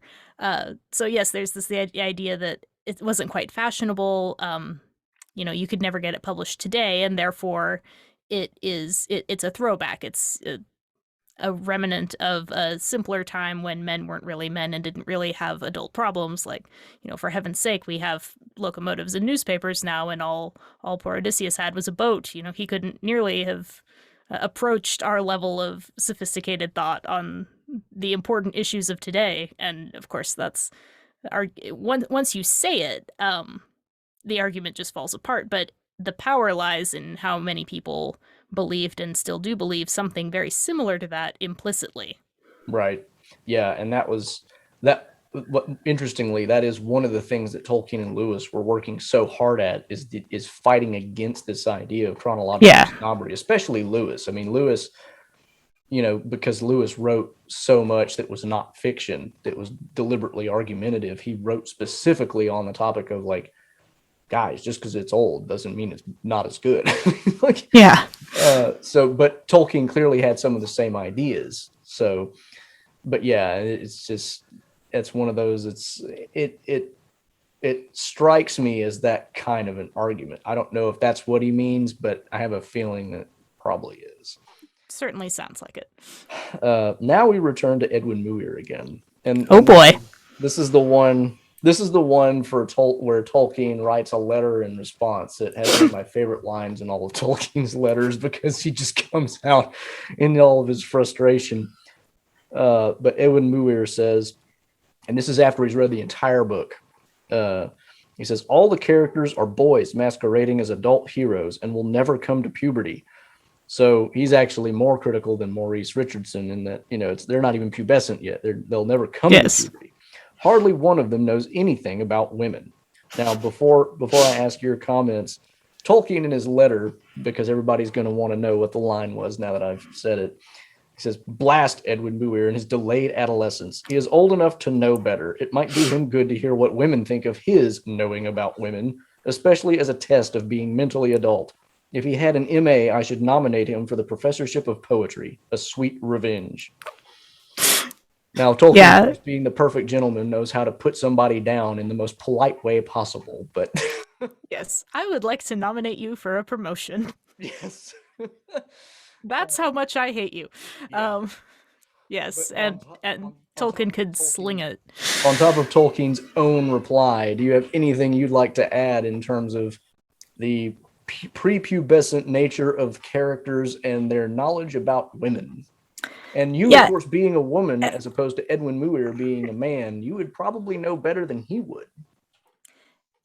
So yes, there's the idea that it wasn't quite fashionable. You could never get it published today, and therefore it's a throwback. It's a remnant of a simpler time when men weren't really men and didn't really have adult problems. Like, for heaven's sake, we have locomotives and newspapers now, and all poor Odysseus had was a boat. He couldn't nearly have approached our level of sophisticated thought on the important issues of today. And of course, that's once you say it, the argument just falls apart. But the power lies in how many people believed and still do believe something very similar to that implicitly. Right. Yeah, and what interestingly, that is one of the things that Tolkien and Lewis were working so hard at, is fighting against this idea of chronological snobbery, especially Lewis. I mean, Lewis, because Lewis wrote so much that was not fiction, that was deliberately argumentative. He wrote specifically on the topic of, like, guys, just because it's old doesn't mean it's not as good. Like, Yeah. But Tolkien clearly had some of the same ideas. So, but yeah, it's one of those. It strikes me as that kind of an argument. I don't know if that's what he means, but I have a feeling that probably is. Certainly sounds like it. Now we return to Edwin Muir again, and Oh boy. this is the one This is the one for where Tolkien writes a letter in response. It has one of my favorite lines in all of Tolkien's letters because he just comes out in all of his frustration. But Edwin Muir says, and this is after he's read the entire book. Uh, he says, all the characters are boys masquerading as adult heroes and will never come to puberty. So he's actually more critical than Maurice Richardson in that, they're not even pubescent yet. They'll never come to Yes. puberty. Hardly one of them knows anything about women. Now, before I ask your comments, Tolkien in his letter, because everybody's going to want to know what the line was now that I've said it, he says, blast Edwin Muir in his delayed adolescence. He is old enough to know better. It might do him good to hear what women think of his knowing about women, especially as a test of being mentally adult. If he had an MA, I should nominate him for the professorship of poetry, a sweet revenge. Now, Tolkien, Yeah. being the perfect gentleman, knows how to put somebody down in the most polite way possible, but Yes. I would like to nominate you for a promotion. yes. That's how much I hate you. Yeah. Yes, But and Tolkien could sling it. On top of Tolkien's own reply, do you have anything you'd like to add in terms of the prepubescent nature of characters and their knowledge about women? And you, of course, being a woman as opposed to Edwin Muir being a man, you would probably know better than he would.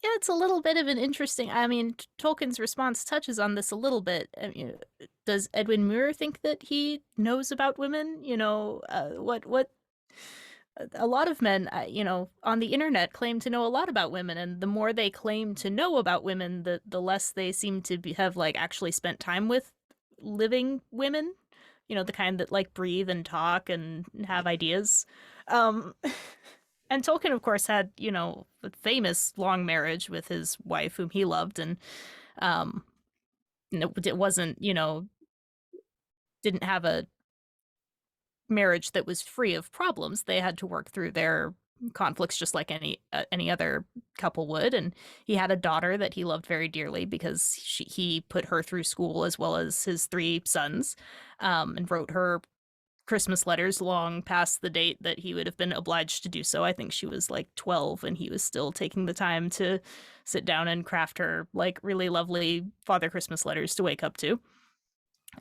Yeah, it's a little bit of an interesting. I mean, Tolkien's response touches on this a little bit. I mean, does Edwin Muir think that he knows about women? What? A lot of men, on the internet claim to know a lot about women, and the more they claim to know about women, the less they seem to have like actually spent time with living women. The kind that like breathe and talk and have ideas. Um, and Tolkien, of course, had a famous long marriage with his wife, whom he loved, and um, it wasn't didn't have a marriage that was free of problems. They had to work through their conflicts just like any other couple would, and he had a daughter that he loved very dearly because he put her through school as well as his three sons, and wrote her Christmas letters long past the date that he would have been obliged to do so. I think she was like 12 and he was still taking the time to sit down and craft her like really lovely Father Christmas letters to wake up to.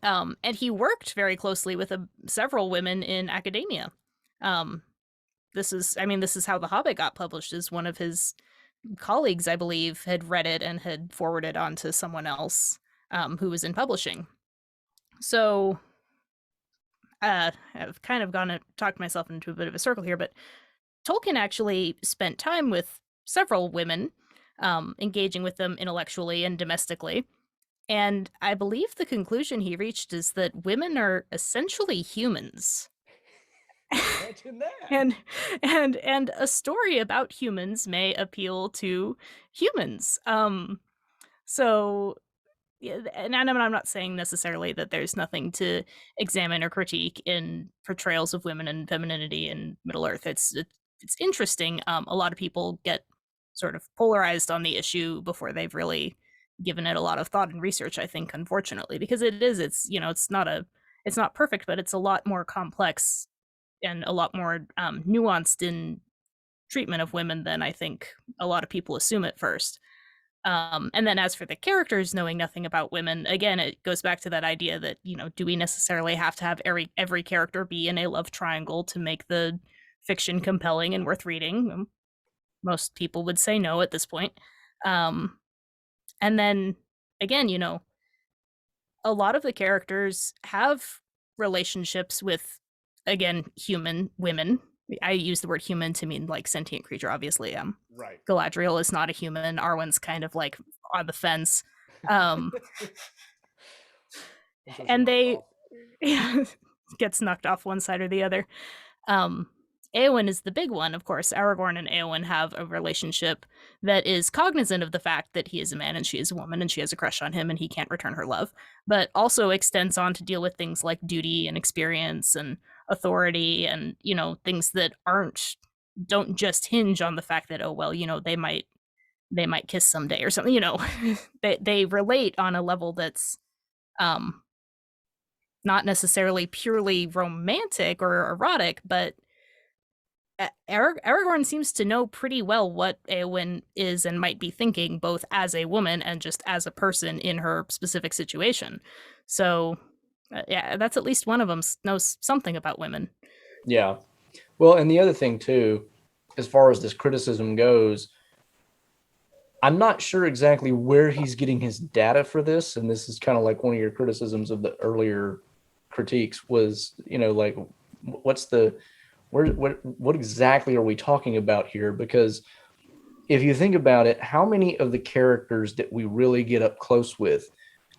And he worked very closely with several women in academia. Um, this is how The Hobbit got published. Is one of his colleagues, I believe, had read it and had forwarded on to someone else who was in publishing. So I've kind of talked myself into a bit of a circle here, but Tolkien actually spent time with several women, engaging with them intellectually and domestically. And I believe the conclusion he reached is that women are essentially humans. Imagine that. and a story about humans may appeal to humans. So yeah, and I'm not saying necessarily that there's nothing to examine or critique in portrayals of women and femininity in Middle Earth. It's interesting. A lot of people get sort of polarized on the issue before they've really given it a lot of thought and research, I think, unfortunately, because it's not perfect, but it's a lot more complex and a lot more nuanced in treatment of women than I think a lot of people assume at first. And then as for the characters knowing nothing about women, again, it goes back to that idea that, do we necessarily have to have every character be in a love triangle to make the fiction compelling and worth reading? Most people would say no at this point. And then again, a lot of the characters have relationships with, again, human women. I use the word human to mean like sentient creature, obviously. Right. Galadriel is not a human. Arwen's kind of like on the fence. And they gets knocked off one side or the other. Eowyn is the big one, of course. Aragorn and Eowyn have a relationship that is cognizant of the fact that he is a man and she is a woman and she has a crush on him and he can't return her love, but also extends on to deal with things like duty and experience and authority and, things that don't just hinge on the fact that, oh, well, they might kiss someday or something, they relate on a level that's not necessarily purely romantic or erotic, but Aragorn seems to know pretty well what Eowyn is and might be thinking, both as a woman and just as a person in her specific situation. So, yeah, that's at least one of them knows something about women. Yeah. Well, and the other thing too, as far as this criticism goes, I'm not sure exactly where he's getting his data for this, and this is kind of like one of your criticisms of the earlier critiques was, like what's the what exactly are we talking about here? Because if you think about it, how many of the characters that we really get up close with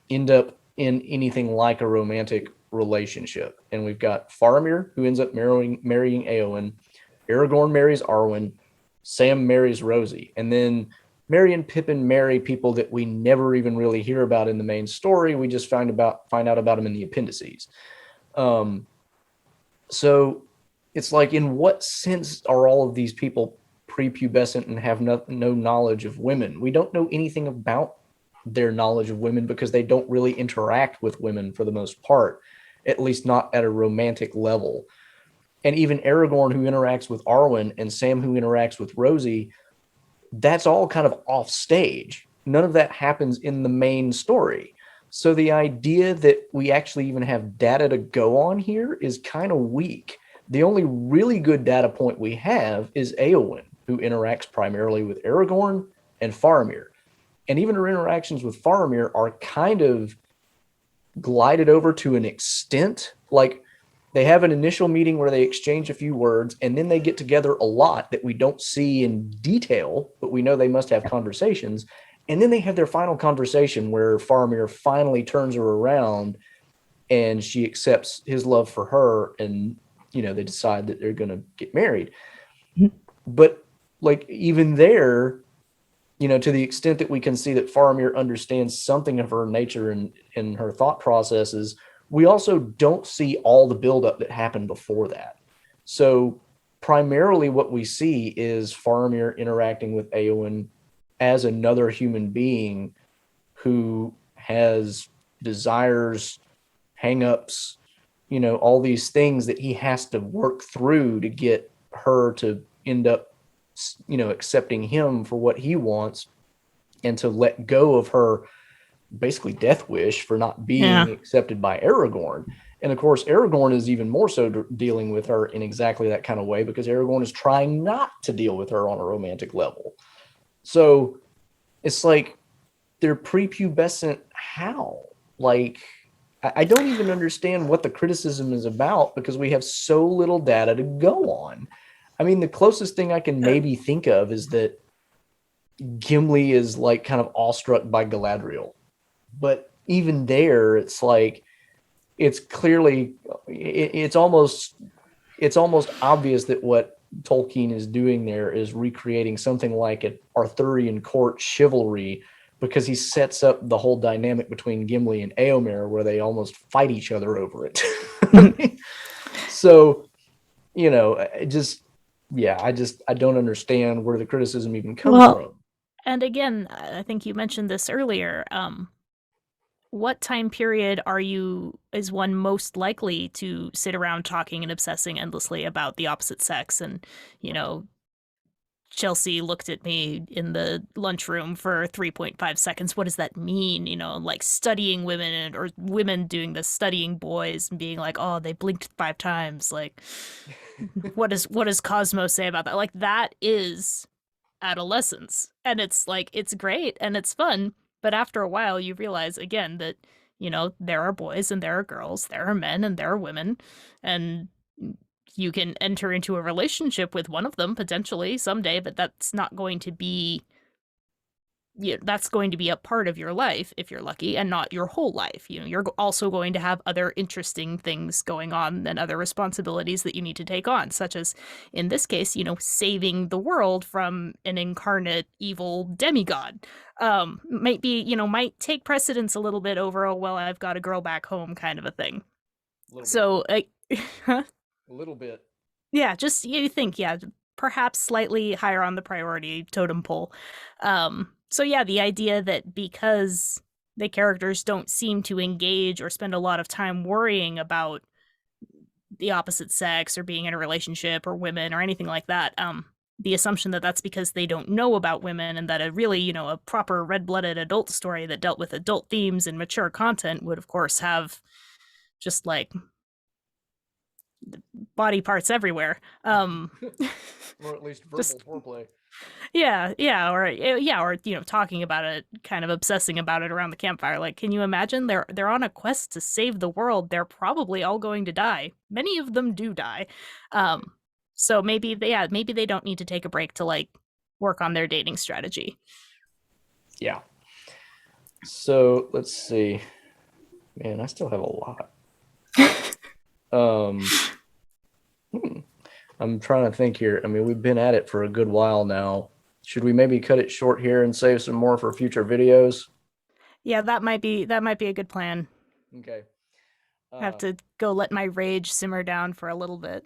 end up in anything like a romantic relationship? And we've got Faramir, who ends up marrying Eowyn. Aragorn marries Arwen. Sam marries Rosie. And then Merry and Pippin marry people that we never even really hear about in the main story. We just find out about them in the appendices. Um, so it's like, in what sense are all of these people prepubescent and have no knowledge of women? We don't know anything about their knowledge of women because they don't really interact with women for the most part, at least not at a romantic level. And even Aragorn, who interacts with Arwen, and Sam, who interacts with Rosie, that's all kind of off stage. None of that happens in the main story. So the idea that we actually even have data to go on here is kind of weak. The only really good data point we have is Eowyn, who interacts primarily with Aragorn and Faramir. And even her interactions with Faramir are kind of glided over to an extent. Like, they have an initial meeting where they exchange a few words, and then they get together a lot that we don't see in detail, but we know they must have conversations. And then they have their final conversation where Faramir finally turns her around and she accepts his love for her, and they decide that they're going to get married. But like, even there, to the extent that we can see that Faramir understands something of her nature and her thought processes, we also don't see all the buildup that happened before that. So primarily what we see is Faramir interacting with Eowyn as another human being who has desires, hangups, all these things that he has to work through to get her to end up, accepting him for what he wants, and to let go of her basically death wish for not Yeah. being accepted by Aragorn. And of course, Aragorn is even more so dealing with her in exactly that kind of way, because Aragorn is trying not to deal with her on a romantic level. So it's like, they're prepubescent. How? Like, I don't even understand what the criticism is about, because we have so little data to go on. I mean, the closest thing I can maybe think of is that Gimli is like kind of awestruck by Galadriel. But even there, it's like, it's clearly, it's almost obvious that what Tolkien is doing there is recreating something like an Arthurian court chivalry, because he sets up the whole dynamic between Gimli and Eomer where they almost fight each other over it. So, just, yeah, I don't understand where the criticism even comes Well, from. and again, I think you mentioned this earlier. What time period is one most likely to sit around talking and obsessing endlessly about the opposite sex? And, you know, Chelsea looked at me in the lunchroom for 3.5 seconds. What does that mean? Like studying women, or women doing this, studying boys and being like, oh, they blinked 5 times. Like, what does Cosmo say about that? Like, that is adolescence. And it's like, it's great and it's fun. But after a while, you realize again that, there are boys and there are girls, there are men and there are women. And you can enter into a relationship with one of them potentially someday, but that's not going to be, that's going to be a part of your life if you're lucky, and not your whole life. You're also going to have other interesting things going on and other responsibilities that you need to take on, such as in this case, saving the world from an incarnate evil demigod. Might take precedence a little bit over, oh well, I've got a girl back home kind of a thing. A little bit. So A little bit. yeah, just you think, yeah, perhaps slightly higher on the priority totem pole. So yeah, the idea that because the characters don't seem to engage or spend a lot of time worrying about the opposite sex or being in a relationship or women or anything like that. The assumption that that's because they don't know about women, and that a really, a proper red-blooded adult story that dealt with adult themes and mature content would, of course, have just like body parts everywhere. Or at least verbal Just foreplay. or talking about it, kind of obsessing about it around the campfire. Like, can you imagine? They're on a quest to save the world. They're probably all going to die. Many of them do die. So maybe they don't need to take a break to like work on their dating strategy. Yeah. So let's see. Man, I still have a lot. I'm trying to think here. I mean, we've been at it for a good while now. Should we maybe cut it short here and save some more for future videos? Yeah, that might be a good plan. Okay. I have to go let my rage simmer down for a little bit.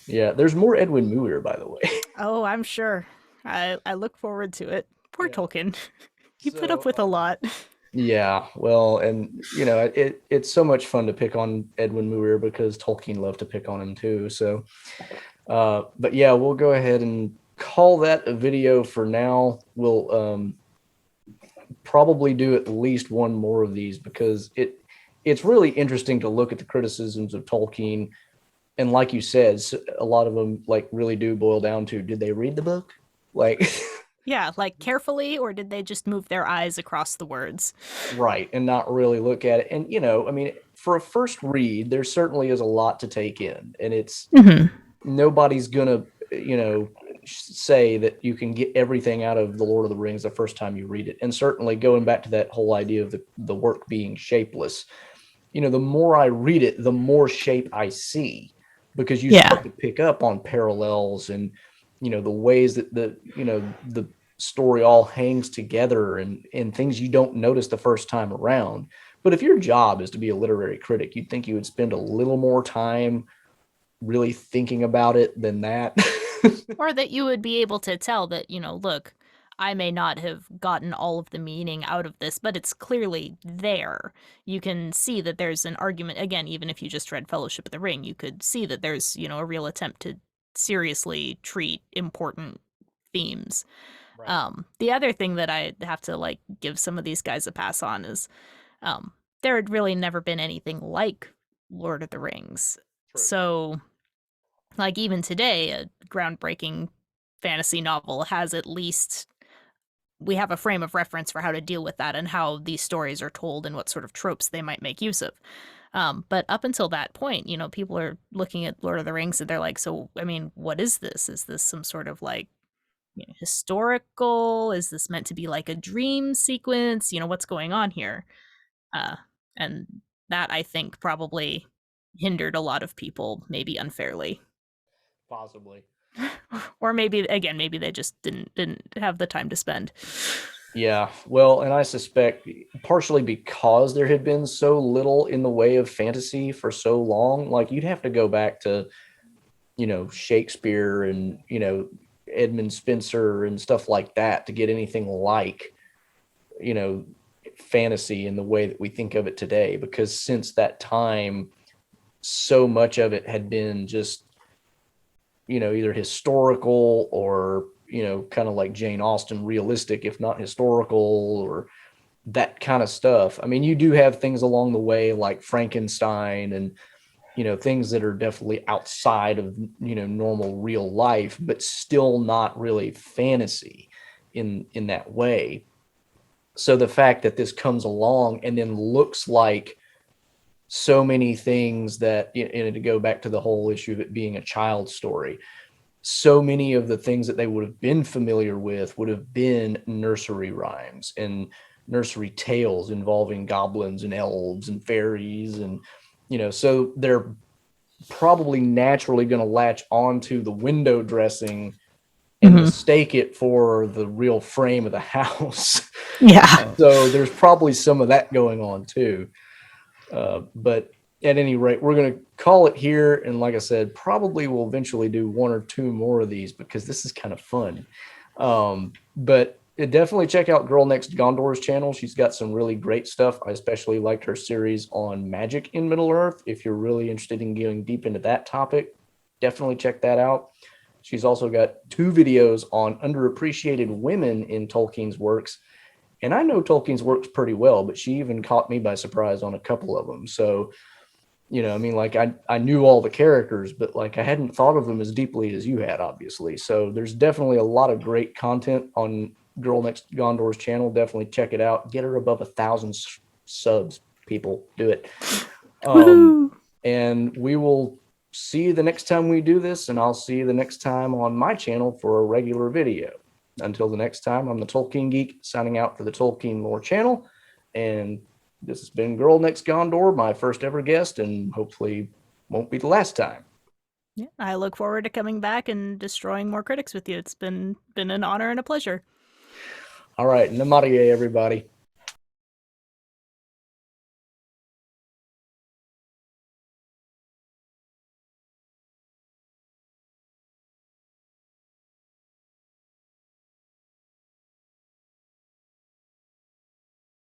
Yeah, there's more Edwin Muir, by the way. Oh, I'm sure. I look forward to it. Poor Yeah. Tolkien. He put up So, with a lot. yeah, well, and it's so much fun to pick on Edwin Muir because Tolkien loved to pick on him too. So, but yeah, we'll go ahead and call that a video for now. We'll probably do at least one more of these because it's really interesting to look at the criticisms of Tolkien. And like you said, a lot of them like really do boil down to, did they read the book? Like, Yeah, like carefully, or did they just move their eyes across the words? right, and not really look at it. And I mean, for a first read, there certainly is a lot to take in, and it's nobody's gonna say that you can get everything out of the Lord of the Rings the first time you read it. And certainly going back to that whole idea of the work being shapeless, the more I read it, the more shape I see, because you start to pick up on parallels and the ways that the story all hangs together, and things you don't notice the first time around. But if your job is to be a literary critic, you'd think you would spend a little more time really thinking about it than that. Or that you would be able to tell that, look, I may not have gotten all of the meaning out of this, but it's clearly there. You can see that there's an argument. Again, even if you just read Fellowship of the Ring, you could see that there's, a real attempt to seriously treat important themes. Right. The other thing that I have to like give some of these guys a pass on is there had really never been anything like Lord of the Rings. True. So, like, even today, a groundbreaking fantasy novel has at least, we have a frame of reference for how to deal with that and how these stories are told and what sort of tropes they might make use of. But up until that point, people are looking at Lord of the Rings and they're like, so, I mean, what is this? Is this some sort of like, historical? Is this meant to be like a dream sequence? What's going on here? And that, I think, probably hindered a lot of people, maybe unfairly. Possibly. Or maybe they just didn't have the time to spend. Yeah, well, and I suspect partially because there had been so little in the way of fantasy for so long, like you'd have to go back to, Shakespeare and, Edmund Spencer and stuff like that to get anything like, fantasy in the way that we think of it today. Because since that time, so much of it had been just, either historical or, kind of like Jane Austen, realistic, if not historical, or that kind of stuff. I mean, you do have things along the way like Frankenstein and, things that are definitely outside of, normal real life, but still not really fantasy in that way. So the fact that this comes along and then looks like so many things that, and to go back to the whole issue of it being a child story, so many of the things that they would have been familiar with would have been nursery rhymes and nursery tales involving goblins and elves and fairies. And, so they're probably naturally going to latch onto the window dressing and mistake it for the real frame of the house. Yeah. So there's probably some of that going on too. But at any rate, we're going to call it here. And like I said, probably we'll eventually do one or two more of these because this is kind of fun. But definitely check out Girl Next Gondor's channel. She's got some really great stuff. I especially liked her series on magic in Middle Earth. If you're really interested in going deep into that topic, definitely check that out. She's also got 2 videos on underappreciated women in Tolkien's works. And I know Tolkien's works pretty well, but she even caught me by surprise on a couple of them. So, I mean, like I knew all the characters, but like I hadn't thought of them as deeply as you had, obviously. So there's definitely a lot of great content on Girl Next Gondor's channel. Definitely check it out. Get her above 1,000 subs. People, do it. Woohoo! And we will see you the next time we do this, and I'll see you the next time on my channel for a regular video. Until the next time, I'm the Tolkien Geek signing out for the Tolkien Lore channel, and this has been Girl Next Gondor, my first ever guest, and hopefully won't be the last time. Yeah, I look forward to coming back and destroying more critics with you. It's been an honor and a pleasure. All right, namaste, everybody.